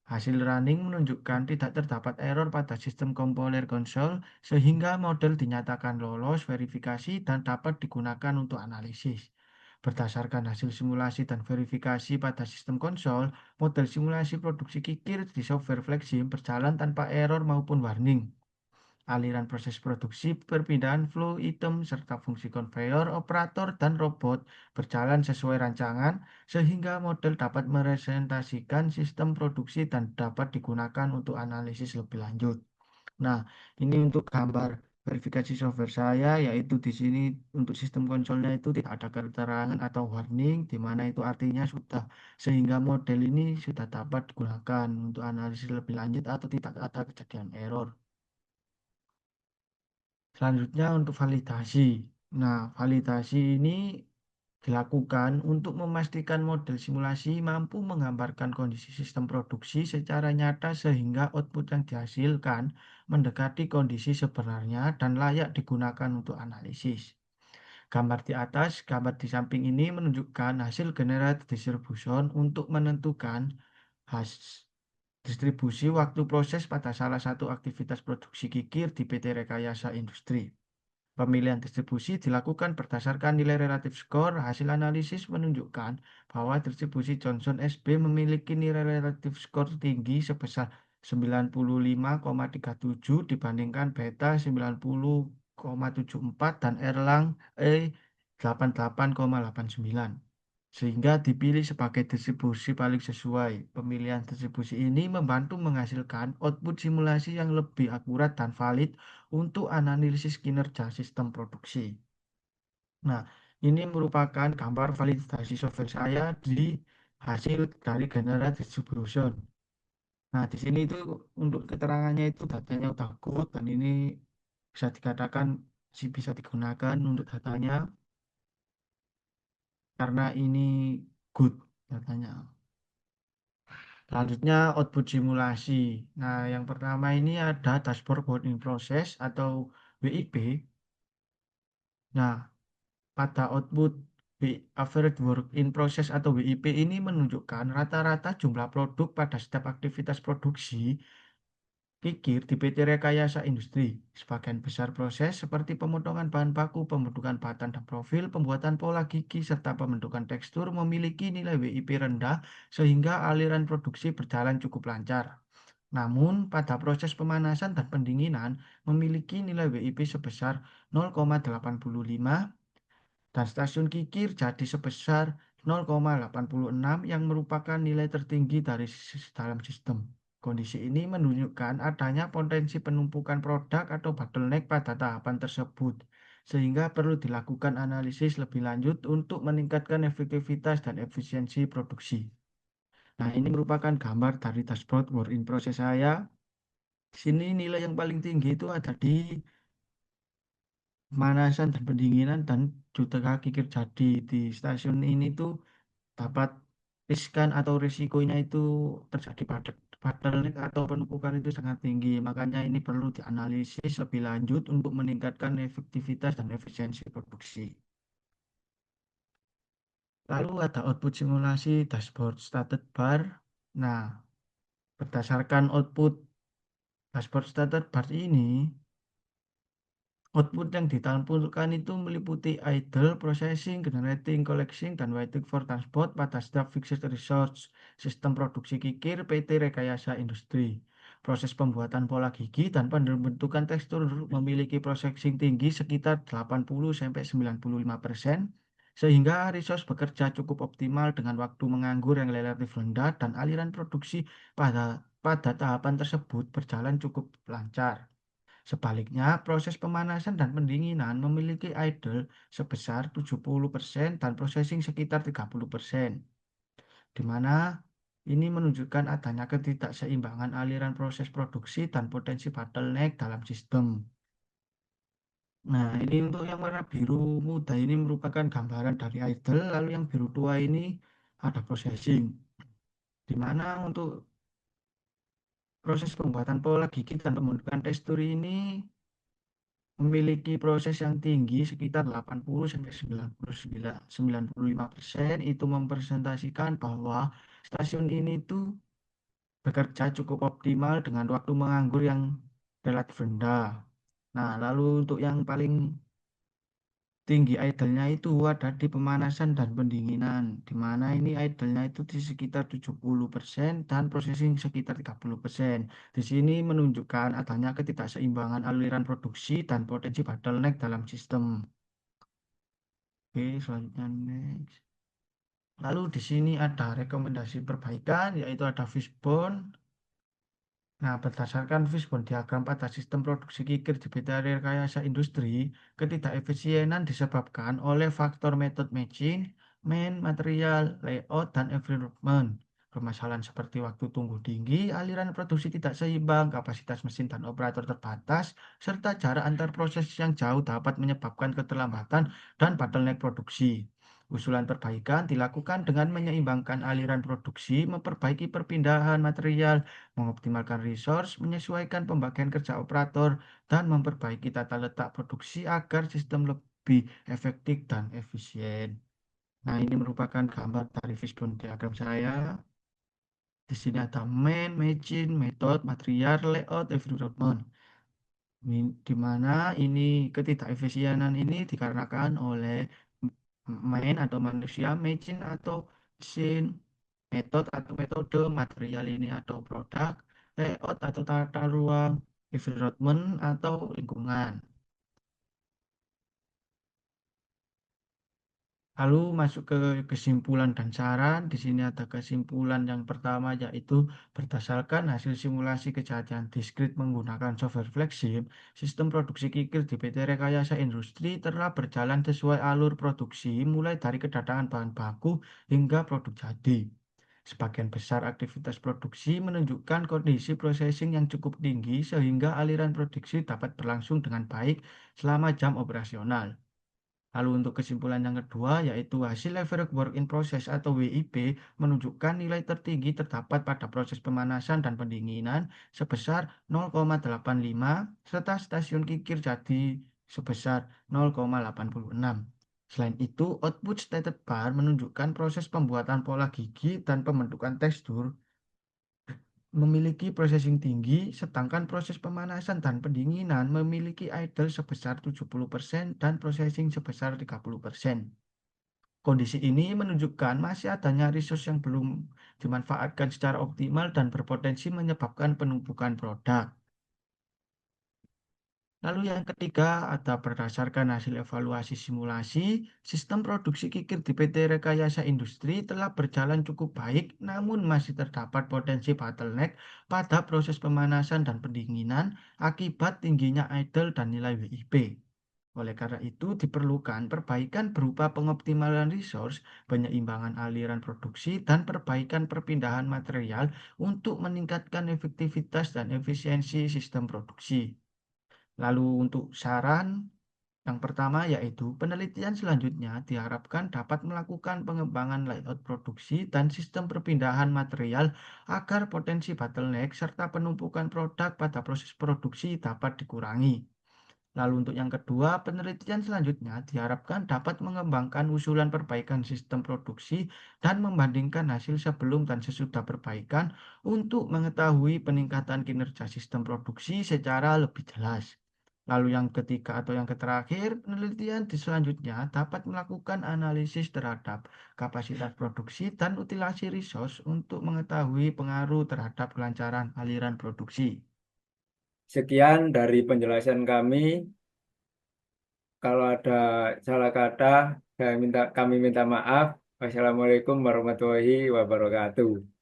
Hasil running menunjukkan tidak terdapat error pada sistem kompiler konsol sehingga model dinyatakan lolos verifikasi dan dapat digunakan untuk analisis. Berdasarkan hasil simulasi dan verifikasi pada sistem konsol, model simulasi produksi kikir di software Flexim berjalan tanpa error maupun warning. Aliran proses produksi, perpindahan flow item, serta fungsi konveyor, operator, dan robot berjalan sesuai rancangan, sehingga model dapat merepresentasikan sistem produksi dan dapat digunakan untuk analisis lebih lanjut. Nah, ini untuk gambar verifikasi software saya, yaitu di sini untuk sistem konsolnya itu tidak ada keterangan atau warning, di mana itu artinya sudah, sehingga model ini sudah dapat digunakan untuk analisis lebih lanjut atau tidak ada kejadian error. Selanjutnya untuk validasi. Nah, validasi ini dilakukan untuk memastikan model simulasi mampu menggambarkan kondisi sistem produksi secara nyata sehingga output yang dihasilkan mendekati kondisi sebenarnya dan layak digunakan untuk analisis. Gambar di atas, gambar di samping ini menunjukkan hasil generate distribution untuk menentukan has- distribusi waktu proses pada salah satu aktivitas produksi kikir di PT Rekayasa Industri. Pemilihan distribusi dilakukan berdasarkan nilai relatif skor. Hasil analisis menunjukkan bahwa distribusi Johnson SB memiliki nilai relatif skor tinggi sebesar 95,37 dibandingkan beta 90,74 dan Erlang E 88,89. Sehingga dipilih sebagai distribusi paling sesuai. Pemilihan distribusi ini membantu menghasilkan output simulasi yang lebih akurat dan valid untuk analisis kinerja sistem produksi. Nah, ini merupakan gambar validasi software saya di hasil dari generate distribution. Nah, di sini itu untuk keterangannya itu datanya udah good dan ini bisa dikatakan sih bisa digunakan untuk datanya karena ini good datanya. Selanjutnya output simulasi. Nah, yang pertama ini ada dashboard work in process atau WIP. Nah, pada output average work in process atau WIP ini menunjukkan rata-rata jumlah produk pada setiap aktivitas produksi kikir di PT Rekayasa Industri. Sebagian besar proses seperti pemotongan bahan baku, pembentukan batan dan profil, pembuatan pola gigi, serta pembentukan tekstur memiliki nilai WIP rendah sehingga aliran produksi berjalan cukup lancar. Namun, pada proses pemanasan dan pendinginan memiliki nilai WIP sebesar 0,85 dan stasiun kikir jadi sebesar 0,86 yang merupakan nilai tertinggi dari dalam sistem. Kondisi ini menunjukkan adanya potensi penumpukan produk atau bottleneck pada tahapan tersebut, sehingga perlu dilakukan analisis lebih lanjut untuk meningkatkan efektivitas dan efisiensi produksi. Nah, ini merupakan gambar dari dashboard work in process saya. Di sini nilai yang paling tinggi itu ada di pemanasan dan pendinginan dan juta kikir jadi di stasiun ini tuh dapat riskan atau risikonya itu terjadi pada bottleneck atau penumpukan itu sangat tinggi. Makanya ini perlu dianalisis lebih lanjut untuk meningkatkan efektivitas dan efisiensi produksi. Lalu ada output simulasi dashboard status bar. Nah, berdasarkan output dashboard status bar ini, output yang ditampilkan itu meliputi idle, processing, generating, collecting, dan waiting for transport pada setiap fixed resource sistem produksi kikir PT Rekayasa Industri. Proses pembuatan pola gigi dan pembentukan tekstur memiliki processing tinggi sekitar 80-95%, sehingga resource bekerja cukup optimal dengan waktu menganggur yang relatif rendah dan aliran produksi pada tahapan tersebut berjalan cukup lancar. Sebaliknya, proses pemanasan dan pendinginan memiliki idle sebesar 70% dan processing sekitar 30%, di mana ini menunjukkan adanya ketidakseimbangan aliran proses produksi dan potensi bottleneck dalam sistem. Nah, ini untuk yang warna biru muda ini merupakan gambaran dari idle, lalu yang biru tua ini ada processing, di mana untuk proses pembuatan pola gigi dan pembentukan tekstur ini memiliki proses yang tinggi sekitar 80-95%. Itu mempresentasikan bahwa stasiun ini tuh bekerja cukup optimal dengan waktu menganggur yang relatif rendah. Nah, lalu untuk yang paling tinggi idle-nya itu ada di pemanasan dan pendinginan, di mana ini idle-nya itu di sekitar 70% dan processing sekitar 30%. Di sini menunjukkan adanya ketidakseimbangan aliran produksi dan potensi bottleneck dalam sistem. Oke, selanjutnya next. Lalu di sini ada rekomendasi perbaikan, yaitu ada fishbone. Nah, berdasarkan fishbone diagram pada sistem produksi kikir di PT Rekayasa Industri, ketidakefisienan disebabkan oleh faktor method matching, material, layout, dan environment. Permasalahan seperti waktu tunggu tinggi, aliran produksi tidak seimbang, kapasitas mesin dan operator terbatas, serta jarak antar proses yang jauh dapat menyebabkan keterlambatan dan bottleneck produksi. Usulan perbaikan dilakukan dengan menyeimbangkan aliran produksi, memperbaiki perpindahan material, mengoptimalkan resource, menyesuaikan pembagian kerja operator, dan memperbaiki tata letak produksi agar sistem lebih efektif dan efisien. Nah, ini merupakan gambar dari fishbone diagram saya. Di sini ada machine, method, material, layout, environment. Di mana ini ketidakefisienan ini dikarenakan oleh atau manusia, machine atau mesin, atau metode, material ini atau produk, layout atau tata ruang, environment atau lingkungan. Lalu masuk ke kesimpulan dan saran. Di sini ada kesimpulan yang pertama yaitu berdasarkan hasil simulasi kejadian diskrit menggunakan software flagship, sistem produksi kikir di PT Rekayasa Industri telah berjalan sesuai alur produksi mulai dari kedatangan bahan baku hingga produk jadi. Sebagian besar aktivitas produksi menunjukkan kondisi processing yang cukup tinggi sehingga aliran produksi dapat berlangsung dengan baik selama jam operasional. Lalu untuk kesimpulan yang kedua yaitu hasil leverage work in process atau WIP menunjukkan nilai tertinggi terdapat pada proses pemanasan dan pendinginan sebesar 0,85 serta stasiun kikir jadi sebesar 0,86. Selain itu, output stated bar menunjukkan proses pembuatan pola gigi dan pembentukan tekstur memiliki processing tinggi, sedangkan proses pemanasan dan pendinginan memiliki idle sebesar 70% dan processing sebesar 30%. Kondisi ini menunjukkan masih adanya resource yang belum dimanfaatkan secara optimal dan berpotensi menyebabkan penumpukan produk. Lalu yang ketiga, ada berdasarkan hasil evaluasi simulasi, sistem produksi kikir di PT Rekayasa Industri telah berjalan cukup baik, namun masih terdapat potensi bottleneck pada proses pemanasan dan pendinginan akibat tingginya idle dan nilai WIP. Oleh karena itu, diperlukan perbaikan berupa pengoptimalan resource, penyeimbangan aliran produksi, dan perbaikan perpindahan material untuk meningkatkan efektivitas dan efisiensi sistem produksi. Lalu untuk saran yang pertama yaitu penelitian selanjutnya diharapkan dapat melakukan pengembangan layout produksi dan sistem perpindahan material agar potensi bottleneck serta penumpukan produk pada proses produksi dapat dikurangi. Lalu untuk yang kedua, penelitian selanjutnya diharapkan dapat mengembangkan usulan perbaikan sistem produksi dan membandingkan hasil sebelum dan sesudah perbaikan untuk mengetahui peningkatan kinerja sistem produksi secara lebih jelas. Lalu yang ketiga atau yang terakhir, penelitian di selanjutnya dapat melakukan analisis terhadap kapasitas produksi dan utilasi resource untuk mengetahui pengaruh terhadap kelancaran aliran produksi. Sekian dari penjelasan kami. Kalau ada salah kata, kami minta maaf. Wassalamualaikum warahmatullahi wabarakatuh.